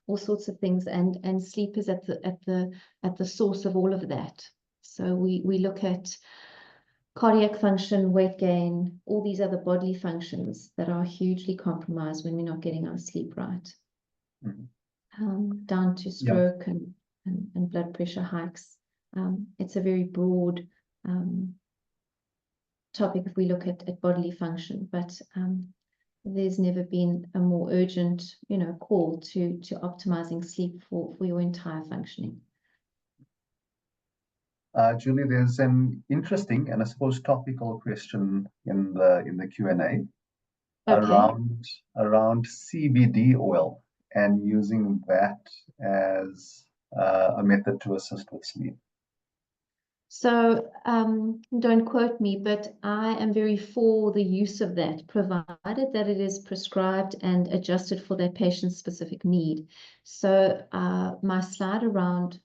all sorts of things, and sleep is at the source of all of that. So we look at cardiac function, weight gain, all these other bodily functions that are hugely compromised when we're not getting our sleep right. Mm-hmm. Down to stroke and blood pressure hikes. It's a very broad topic if we look at bodily function, but there's never been a more urgent, call to optimizing sleep for your entire functioning. Julie, there's an interesting and I suppose topical question in the Q&A around CBD oil and using that as a method to assist with sleep. So don't quote me, but I am very for the use of that, provided that it is prescribed and adjusted for that patient's specific need. So my slide around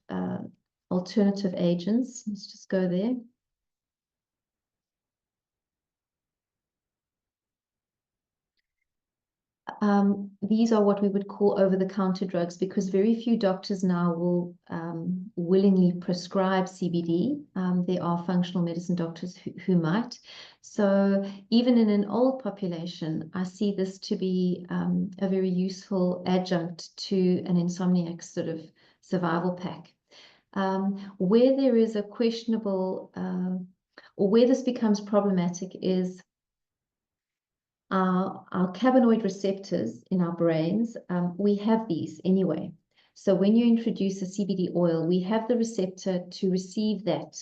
alternative agents, let's just go there. These are what we would call over-the-counter drugs, because very few doctors now will willingly prescribe CBD. There are functional medicine doctors who might. So even in an old population, I see this to be a very useful adjunct to an insomniac sort of survival pack. Where there is a questionable, or where this becomes problematic is our cannabinoid receptors in our brains. We have these anyway. So when you introduce a CBD oil, we have the receptor to receive that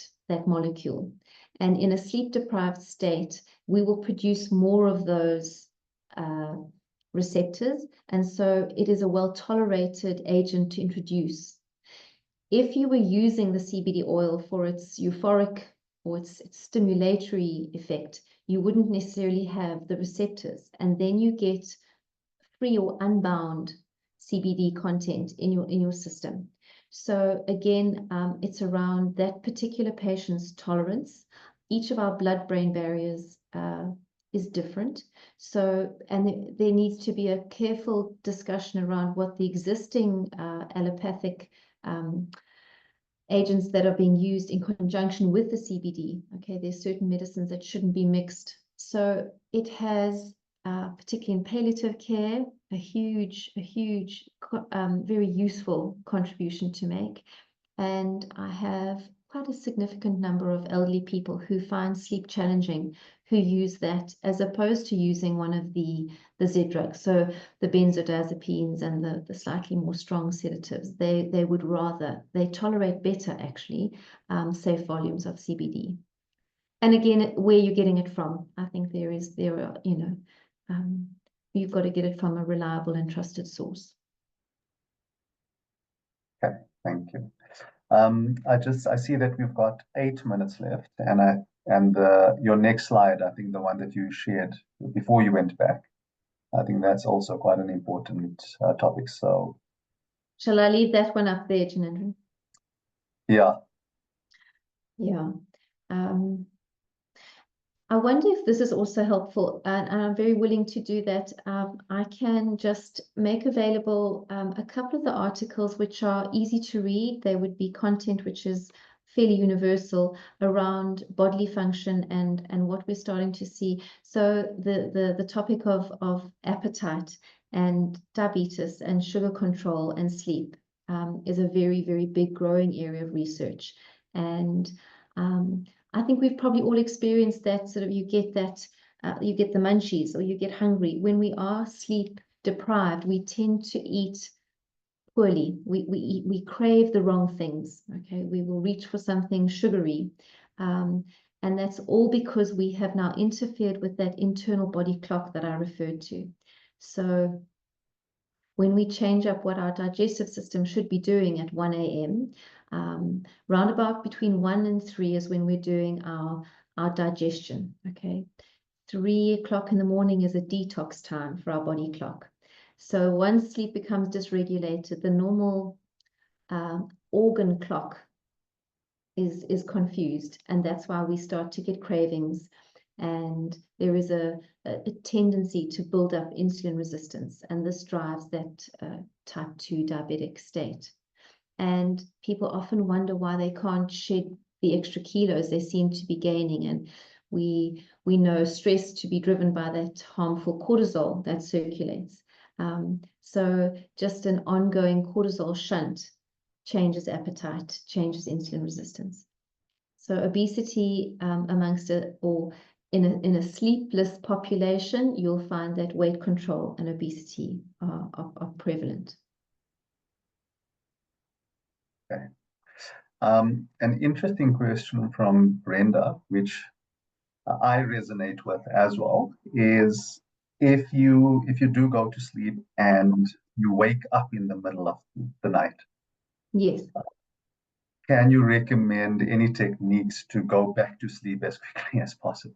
molecule. And in a sleep-deprived state, we will produce more of those receptors. And so it is a well-tolerated agent to introduce. If you were using the CBD oil for its euphoric or its stimulatory effect, you wouldn't necessarily have the receptors. And then you get free or unbound CBD content in your system. So again, it's around that particular patient's tolerance. Each of our blood-brain barriers is different. So, and there needs to be a careful discussion around what the existing allopathic agents that are being used in conjunction with the CBD. Okay, there's certain medicines that shouldn't be mixed. So it has, particularly in palliative care, a huge, very useful contribution to make. And I have quite a significant number of elderly people who find sleep challenging, who use that as opposed to using one of the Z drugs. So the benzodiazepines and the slightly more strong sedatives, they would rather, they tolerate better actually, safe volumes of CBD. And again, where you're getting it from, I think there are, you've got to get it from a reliable and trusted source. Okay, thank you. I see that we've got 8 minutes left, and your next slide, I think the one that you shared before you went back, I think that's also quite an important topic. So, shall I leave that one up there, Janendran? Yeah. Yeah. I wonder if this is also helpful, and I'm very willing to do that. I can just make available a couple of the articles which are easy to read. They would be content which is fairly universal around bodily function and what we're starting to see. So the topic of appetite and diabetes and sugar control and sleep is a very, very big growing area of research. And I think we've probably all experienced that sort of, you get the munchies or you get hungry. When we are sleep deprived, we tend to eat poorly. We crave the wrong things. Okay, we will reach for something sugary. And that's all because we have now interfered with that internal body clock that I referred to. So when we change up what our digestive system should be doing at 1 a.m., round about between 1 and 3 is when we're doing our digestion. Okay, 3 o'clock in the morning is a detox time for our body clock. So once sleep becomes dysregulated, the normal organ clock is confused, and that's why we start to get cravings, and there is a tendency to build up insulin resistance, and this drives that type 2 diabetic state. And people often wonder why they can't shed the extra kilos they seem to be gaining. And we know stress to be driven by that harmful cortisol that circulates. So just an ongoing cortisol shunt changes appetite, changes insulin resistance. So obesity amongst in a sleepless population, you'll find that weight control and obesity are prevalent. Okay. An interesting question from Brenda, which I resonate with as well, is if you do go to sleep and you wake up in the middle of the night. Yes. Can you recommend any techniques to go back to sleep as quickly as possible?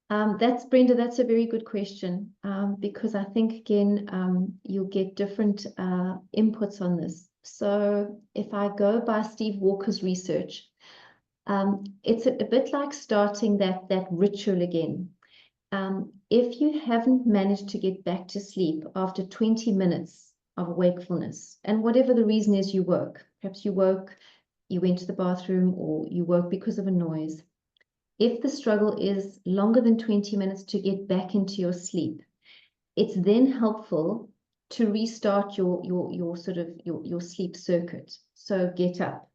That's Brenda, that's a very good question, because I think, again, you'll get different inputs on this. So if I go by Steve Walker's research, it's a bit like starting that ritual again. If you haven't managed to get back to sleep after 20 minutes of wakefulness, and whatever the reason is you woke, perhaps you woke, you went to the bathroom, or you woke because of a noise. If the struggle is longer than 20 minutes to get back into your sleep, it's then helpful to restart your sort of your sleep circuit. So get up,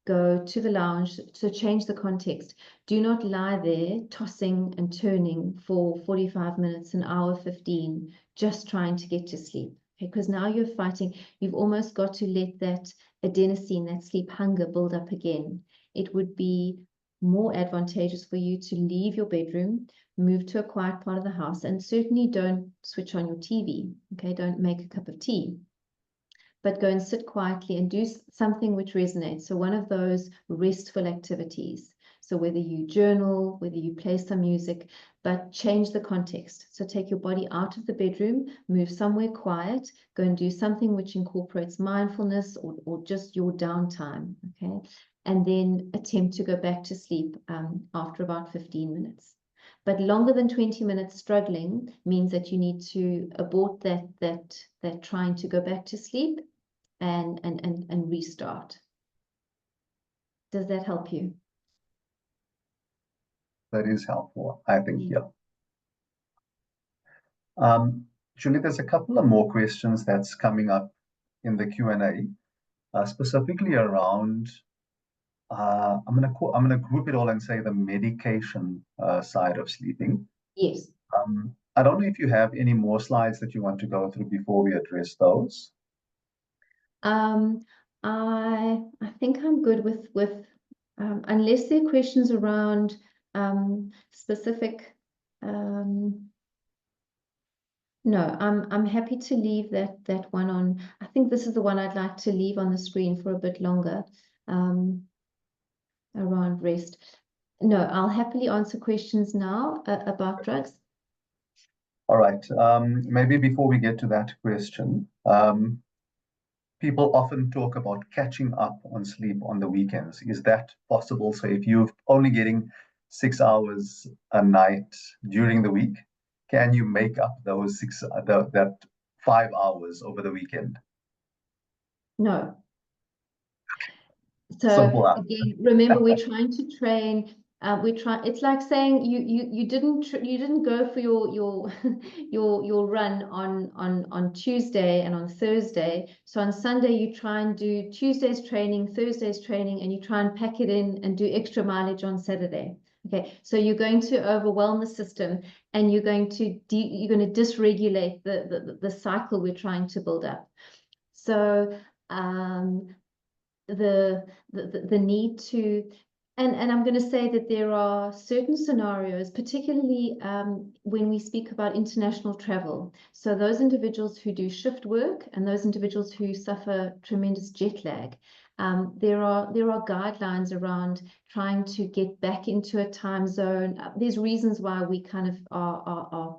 go to the lounge, so change the context. Do not lie there tossing and turning for 45 minutes, an hour, 15, just trying to get to sleep. Okay, because now you're fighting, you've almost got to let that adenosine, that sleep hunger build up again. It would be more advantageous for you to leave your bedroom, move to a quiet part of the house, and certainly don't switch on your TV. Okay, don't make a cup of tea, but go and sit quietly and do something which resonates. So one of those restful activities. So whether you journal, whether you play some music, but change the context. So take your body out of the bedroom, move somewhere quiet, go and do something which incorporates mindfulness or just your downtime, okay? And then attempt to go back to sleep after about 15 minutes. But longer than 20 minutes struggling means that you need to abort that trying to go back to sleep and restart. Does that help you? That is helpful, I think, yeah. Julie, there's a couple of more questions that's coming up in the Q&A, specifically around, I'm gonna group it all and say the medication side of sleeping. Yes. I don't know if you have any more slides that you want to go through before we address those. I think I'm good with unless there are questions around specific. No, I'm happy to leave that one on. I think this is the one I'd like to leave on the screen for a bit longer. Around rest. No, I'll happily answer questions now about drugs. All right. Maybe before we get to that question, people often talk about catching up on sleep on the weekends. Is that possible? So if you're only getting 6 hours a night during the week, can you make up those that 5 hours over the weekend? No. So Simple answer. again, remember we're trying to train. It's like saying you didn't go for your your run on Tuesday and on Thursday. So on Sunday you try and do Tuesday's training, Thursday's training, and you try and pack it in and do extra mileage on Saturday. Okay, so you're going to overwhelm the system, and you're going to dysregulate the cycle we're trying to build up. So the need to, and I'm going to say that there are certain scenarios, particularly when we speak about international travel. So those individuals who do shift work and those individuals who suffer tremendous jet lag, there are guidelines around trying to get back into a time zone. There's reasons why we kind of are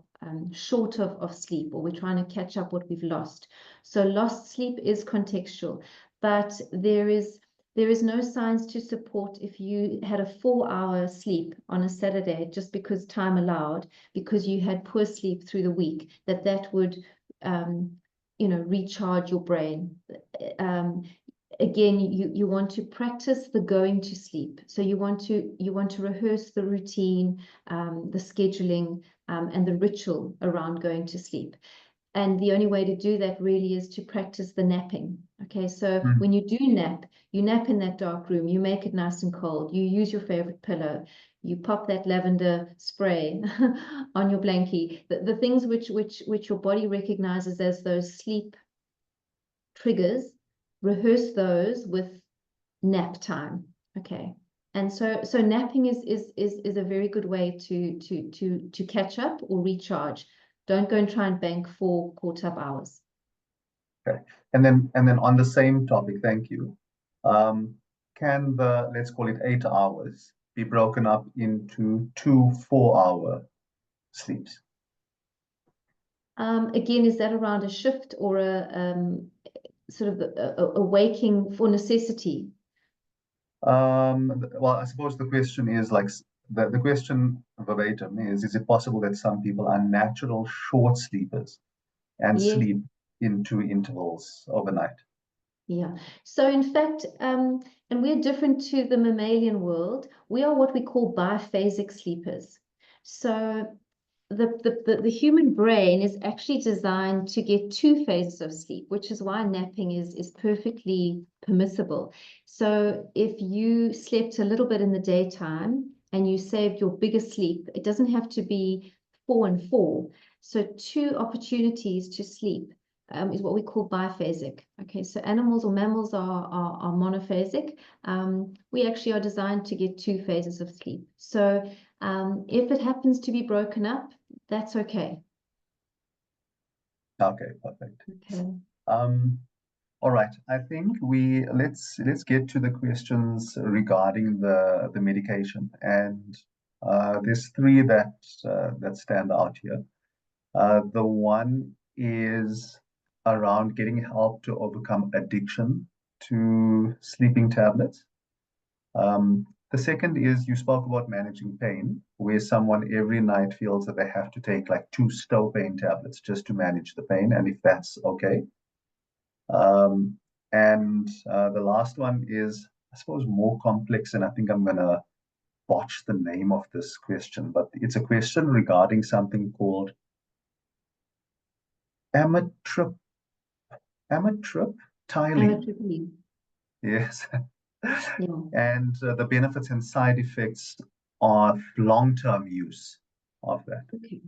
short of sleep, or we're trying to catch up what we've lost. So lost sleep is contextual. But there is no science to support if you had a 4-hour sleep on a Saturday just because time allowed, because you had poor sleep through the week, that would recharge your brain. Again, you want to practice the going to sleep. So you want to rehearse the routine, the scheduling, and the ritual around going to sleep. And the only way to do that really is to practice the napping. Okay, so when you do nap, you nap in that dark room, you make it nice and cold, you use your favorite pillow, you pop that lavender spray on your blankie, the things which your body recognizes as those sleep triggers, rehearse those with nap time. Okay. And so napping is a very good way to catch up or recharge. Don't go and try and bank 4 caught-up hours. Okay. And then on the same topic, thank you. Can the, let's call it 8 hours, be broken up into 2 4-hour sleeps? Again, is that around a shift or a sort of a waking for necessity? Well, I suppose the question is like the question verbatim is it possible that some people are natural short sleepers and Yes. sleep into intervals overnight? Yeah. So in fact, and we're different to the mammalian world. We are what we call biphasic sleepers. So the human brain is actually designed to get 2 phases of sleep, which is why napping is perfectly permissible. So if you slept a little bit in the daytime and you saved your biggest sleep, it doesn't have to be 4 and 4. So 2 opportunities to sleep is what we call biphasic. Okay, so animals or mammals are monophasic. We actually are designed to get 2 phases of sleep. So if it happens to be broken up, that's okay. Okay, perfect. Okay. All right. I think let's get to the questions regarding the medication, and there's 3 that stand out here. The one is around getting help to overcome addiction to sleeping tablets. The second is you spoke about managing pain, where someone every night feels that they have to take like 2 still pain tablets just to manage the pain, and if that's okay. And the last one is, I suppose, more complex, and I think I'm gonna botch the name of this question, but it's a question regarding something called amitriptyline. Amitriptyline. Yes. Yeah. And the benefits and side effects of long-term use of that. Okay.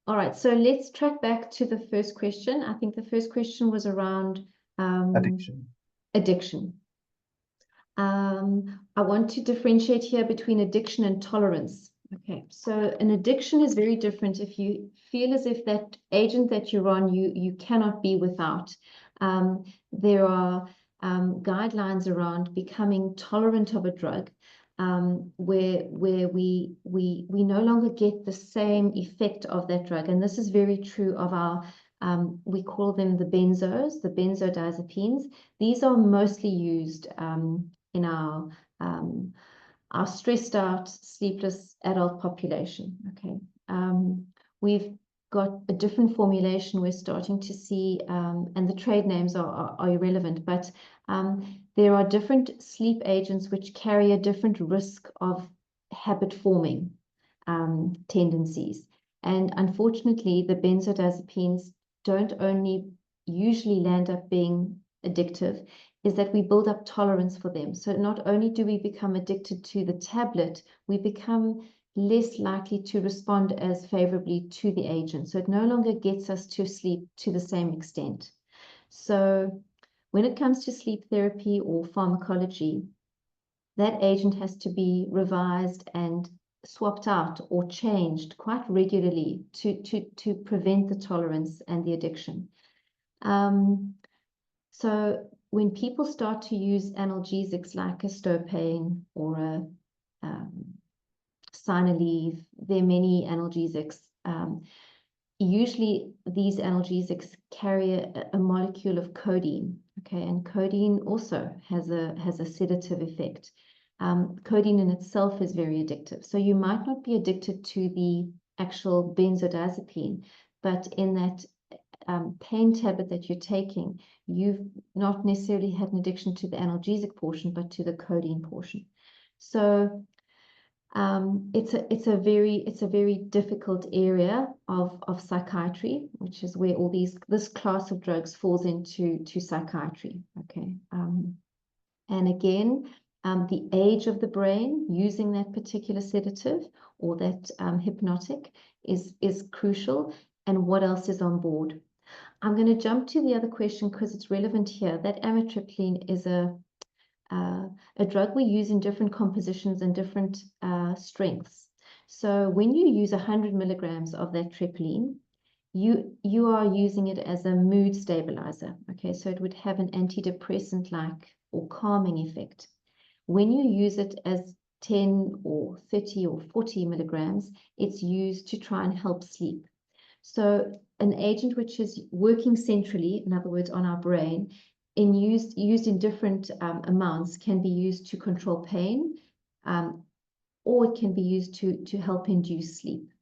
All right. So let's track back to the first question. I think the first question was around Addiction. addiction. I want to differentiate here between addiction and tolerance. Okay, so an addiction is very different. If you feel as if that agent that you're on, you cannot be without. There are guidelines around becoming tolerant of a drug, where we no longer get the same effect of that drug. And this is very true of our we call them the benzos, the benzodiazepines. These are mostly used in our stressed out, sleepless adult population. Okay, we've got a different formulation we're starting to see, and the trade names are irrelevant, but there are different sleep agents which carry a different risk of habit forming tendencies. And unfortunately, the benzodiazepines don't only usually land up being addictive, is that we build up tolerance for them. So not only do we become addicted to the tablet, we become less likely to respond as favorably to the agent. So it no longer gets us to sleep to the same extent. So when it comes to sleep therapy or pharmacology, that agent has to be revised and swapped out or changed quite regularly to prevent the tolerance and the addiction. So when people start to use analgesics like a Stopain or a Sinaleve, there are many analgesics. Usually these analgesics carry a molecule of codeine, okay, and codeine also has a sedative effect. Codeine in itself is very addictive, so you might not be addicted to the actual benzodiazepine, but in that pain tablet that you're taking, you've not necessarily had an addiction to the analgesic portion, but to the codeine portion. So it's a very difficult area of psychiatry, which is where all this class of drugs falls into psychiatry. Okay, and again, the age of the brain using that particular sedative or that hypnotic is crucial, and what else is on board. I'm going to jump to the other question because it's relevant here. That amitriptyline is a drug we use in different compositions and different strengths. So when you use 100 milligrams of that tryptyline, you are using it as a mood stabilizer. Okay, so it would have an antidepressant-like or calming effect. When you use it as 10 or 30 or 40 milligrams, it's used to try and help sleep. So an agent which is working centrally, in other words, on our brain, used in different amounts, can be used to control pain, or it can be used to help induce sleep.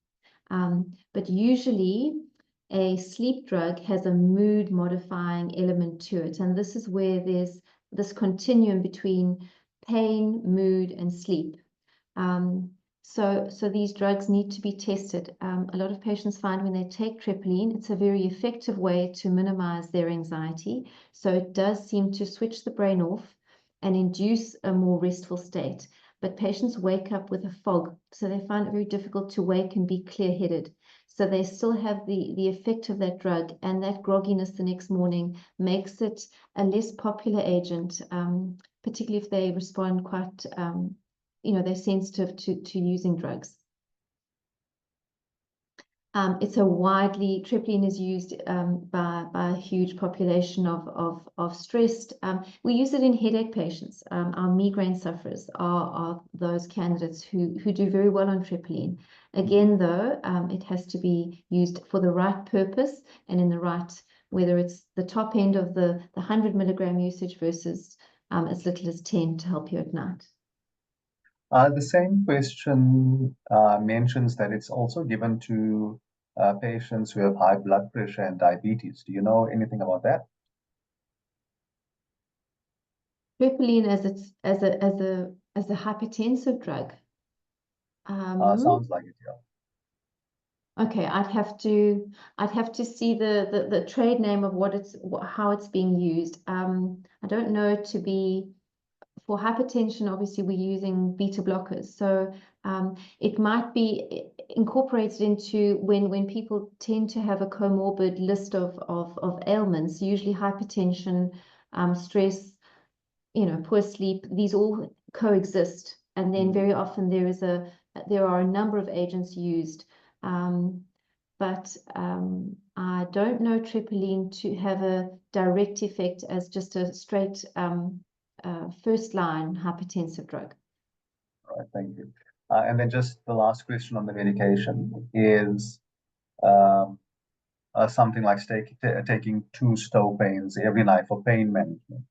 But usually a sleep drug has a mood modifying element to it. And this is where there's this continuum between pain, mood, and sleep. So these drugs need to be tested. A lot of patients find when they take trepoline, it's a very effective way to minimize their anxiety. So it does seem to switch the brain off and induce a more restful state. But patients wake up with a fog, so they find it very difficult to wake and be clear-headed. So they still have the effect of that drug, and that grogginess the next morning makes it a less popular agent, particularly if they respond quite, they're sensitive to using drugs. Trepoline is used by a huge population of stressed. We use it in headache patients. Our migraine sufferers are those candidates who do very well on trepoline. Again, though, it has to be used for the right purpose and in the right, whether it's the top end of the 100 milligram usage versus as little as 10 to help you at night. The same question mentions that it's also given to patients who have high blood pressure and diabetes. Do you know anything about that? Trepoline as a hypertensive drug. Sounds like it, yeah. Okay, I'd have to see the trade name of how it's being used. I don't know to be for hypertension. Obviously, we're using beta blockers, so it might be incorporated into when people tend to have a comorbid list of ailments. Usually, hypertension, stress, poor sleep. These all coexist, and then very often there are a number of agents used. But I don't know trepoline to have a direct effect as just a straight first-line hypertensive drug. All right, thank you. And then just the last question on the medication is something like taking 2 stopanes every night for pain management,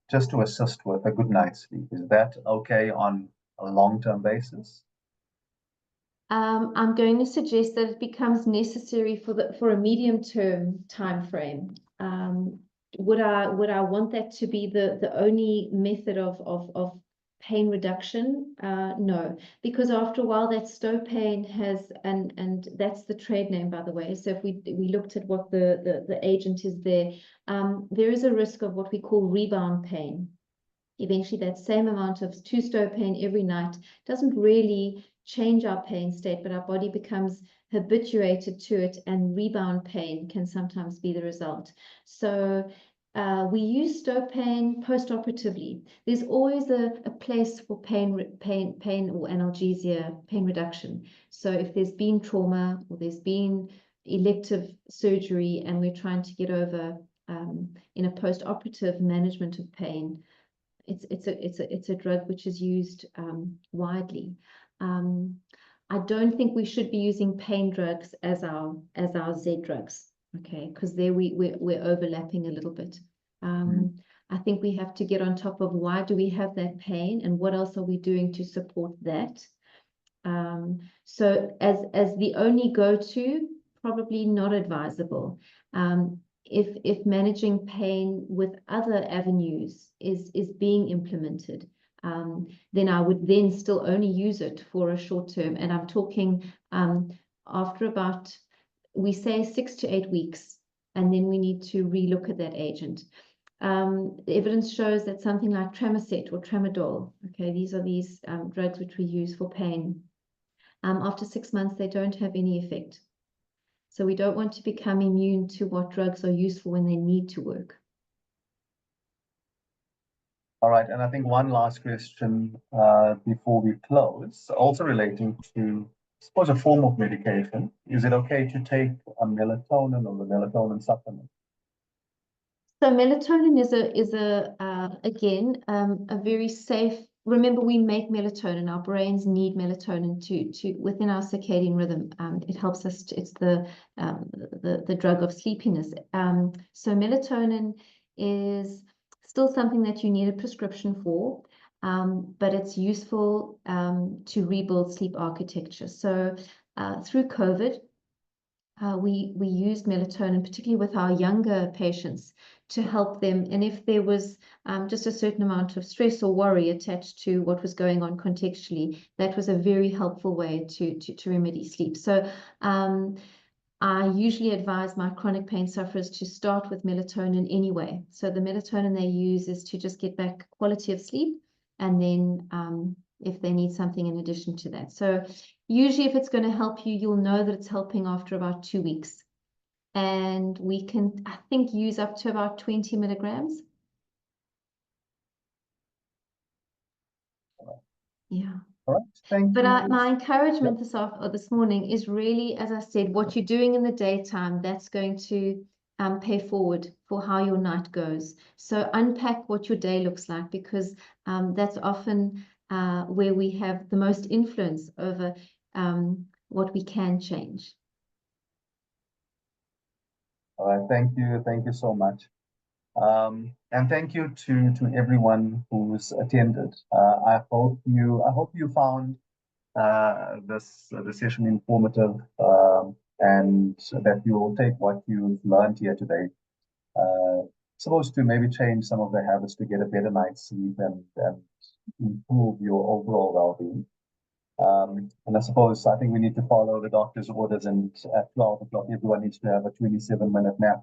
just to assist with a good night's sleep. Is that okay on a long-term basis? I'm going to suggest that it becomes necessary for a medium-term time frame. Would I want that to be the only method of pain reduction? No, because after a while that stopane has, and that's the trade name, by the way. So if we looked at what the agent is there is a risk of what we call rebound pain. Eventually that same amount of 2 stopane every night doesn't really change our pain state, but our body becomes habituated to it, and rebound pain can sometimes be the result. So we use stopane post-operatively. There's always a place for pain or analgesia, pain reduction. So if there's been trauma or there's been elective surgery and we're trying to get over in a post-operative management of pain, it's a drug which is used widely. I don't think we should be using pain drugs as our Z drugs, okay? Because there we're overlapping a little bit. I think we have to get on top of why do we have that pain and what else are we doing to support that. So as the only go-to, probably not advisable. If managing pain with other avenues is being implemented, then I would then still only use it for a short term. And I'm talking after about, we say 6 to 8 weeks, and then we need to relook at that agent. The evidence shows that something like Tramoset or Tramadol, okay, these are drugs which we use for pain. After 6 months, they don't have any effect. So we don't want to become immune to what drugs are useful when they need to work. All right, and I think one last question before we close, also relating to, I suppose, a form of medication. Is it okay to take a melatonin or the melatonin supplement? So melatonin is again a very safe. Remember, we make melatonin. Our brains need melatonin to within our circadian rhythm. It helps us. It's the drug of sleepiness. So melatonin is still something that you need a prescription for, but it's useful to rebuild sleep architecture. So through COVID, we used melatonin, particularly with our younger patients, to help them. And if there was just a certain amount of stress or worry attached to what was going on contextually, that was a very helpful way to remedy sleep. So I usually advise my chronic pain sufferers to start with melatonin anyway. So the melatonin they use is to just get back quality of sleep, and then if they need something in addition to that. So usually if it's going to help you, you'll know that it's helping after about 2 weeks. And we can, I think, use up to about 20 milligrams. Yeah. All right, thank But you. my encouragement this morning is really, as I said, what you're doing in the daytime, that's going to pay forward for how your night goes. So unpack what your day looks like, because that's often where we have the most influence over what we can change. All right, thank you so much. And thank you to everyone who's attended. I hope you found the session informative, and that you will take what you've learned here today. Supposed to maybe change some of the habits to get a better night's sleep and improve your overall well-being. And I think we need to follow the doctor's orders, and at 12 o'clock, everyone needs to have a 27-minute nap.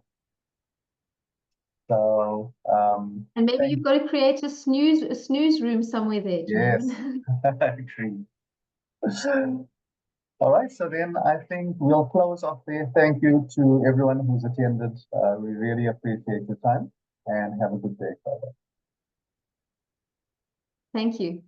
So, and maybe you've got to create a snooze room somewhere there, yes, agree. All right, so then I think we'll close off there. Thank you to everyone who's attended. We really appreciate your time, and have a good day, further. Thank you.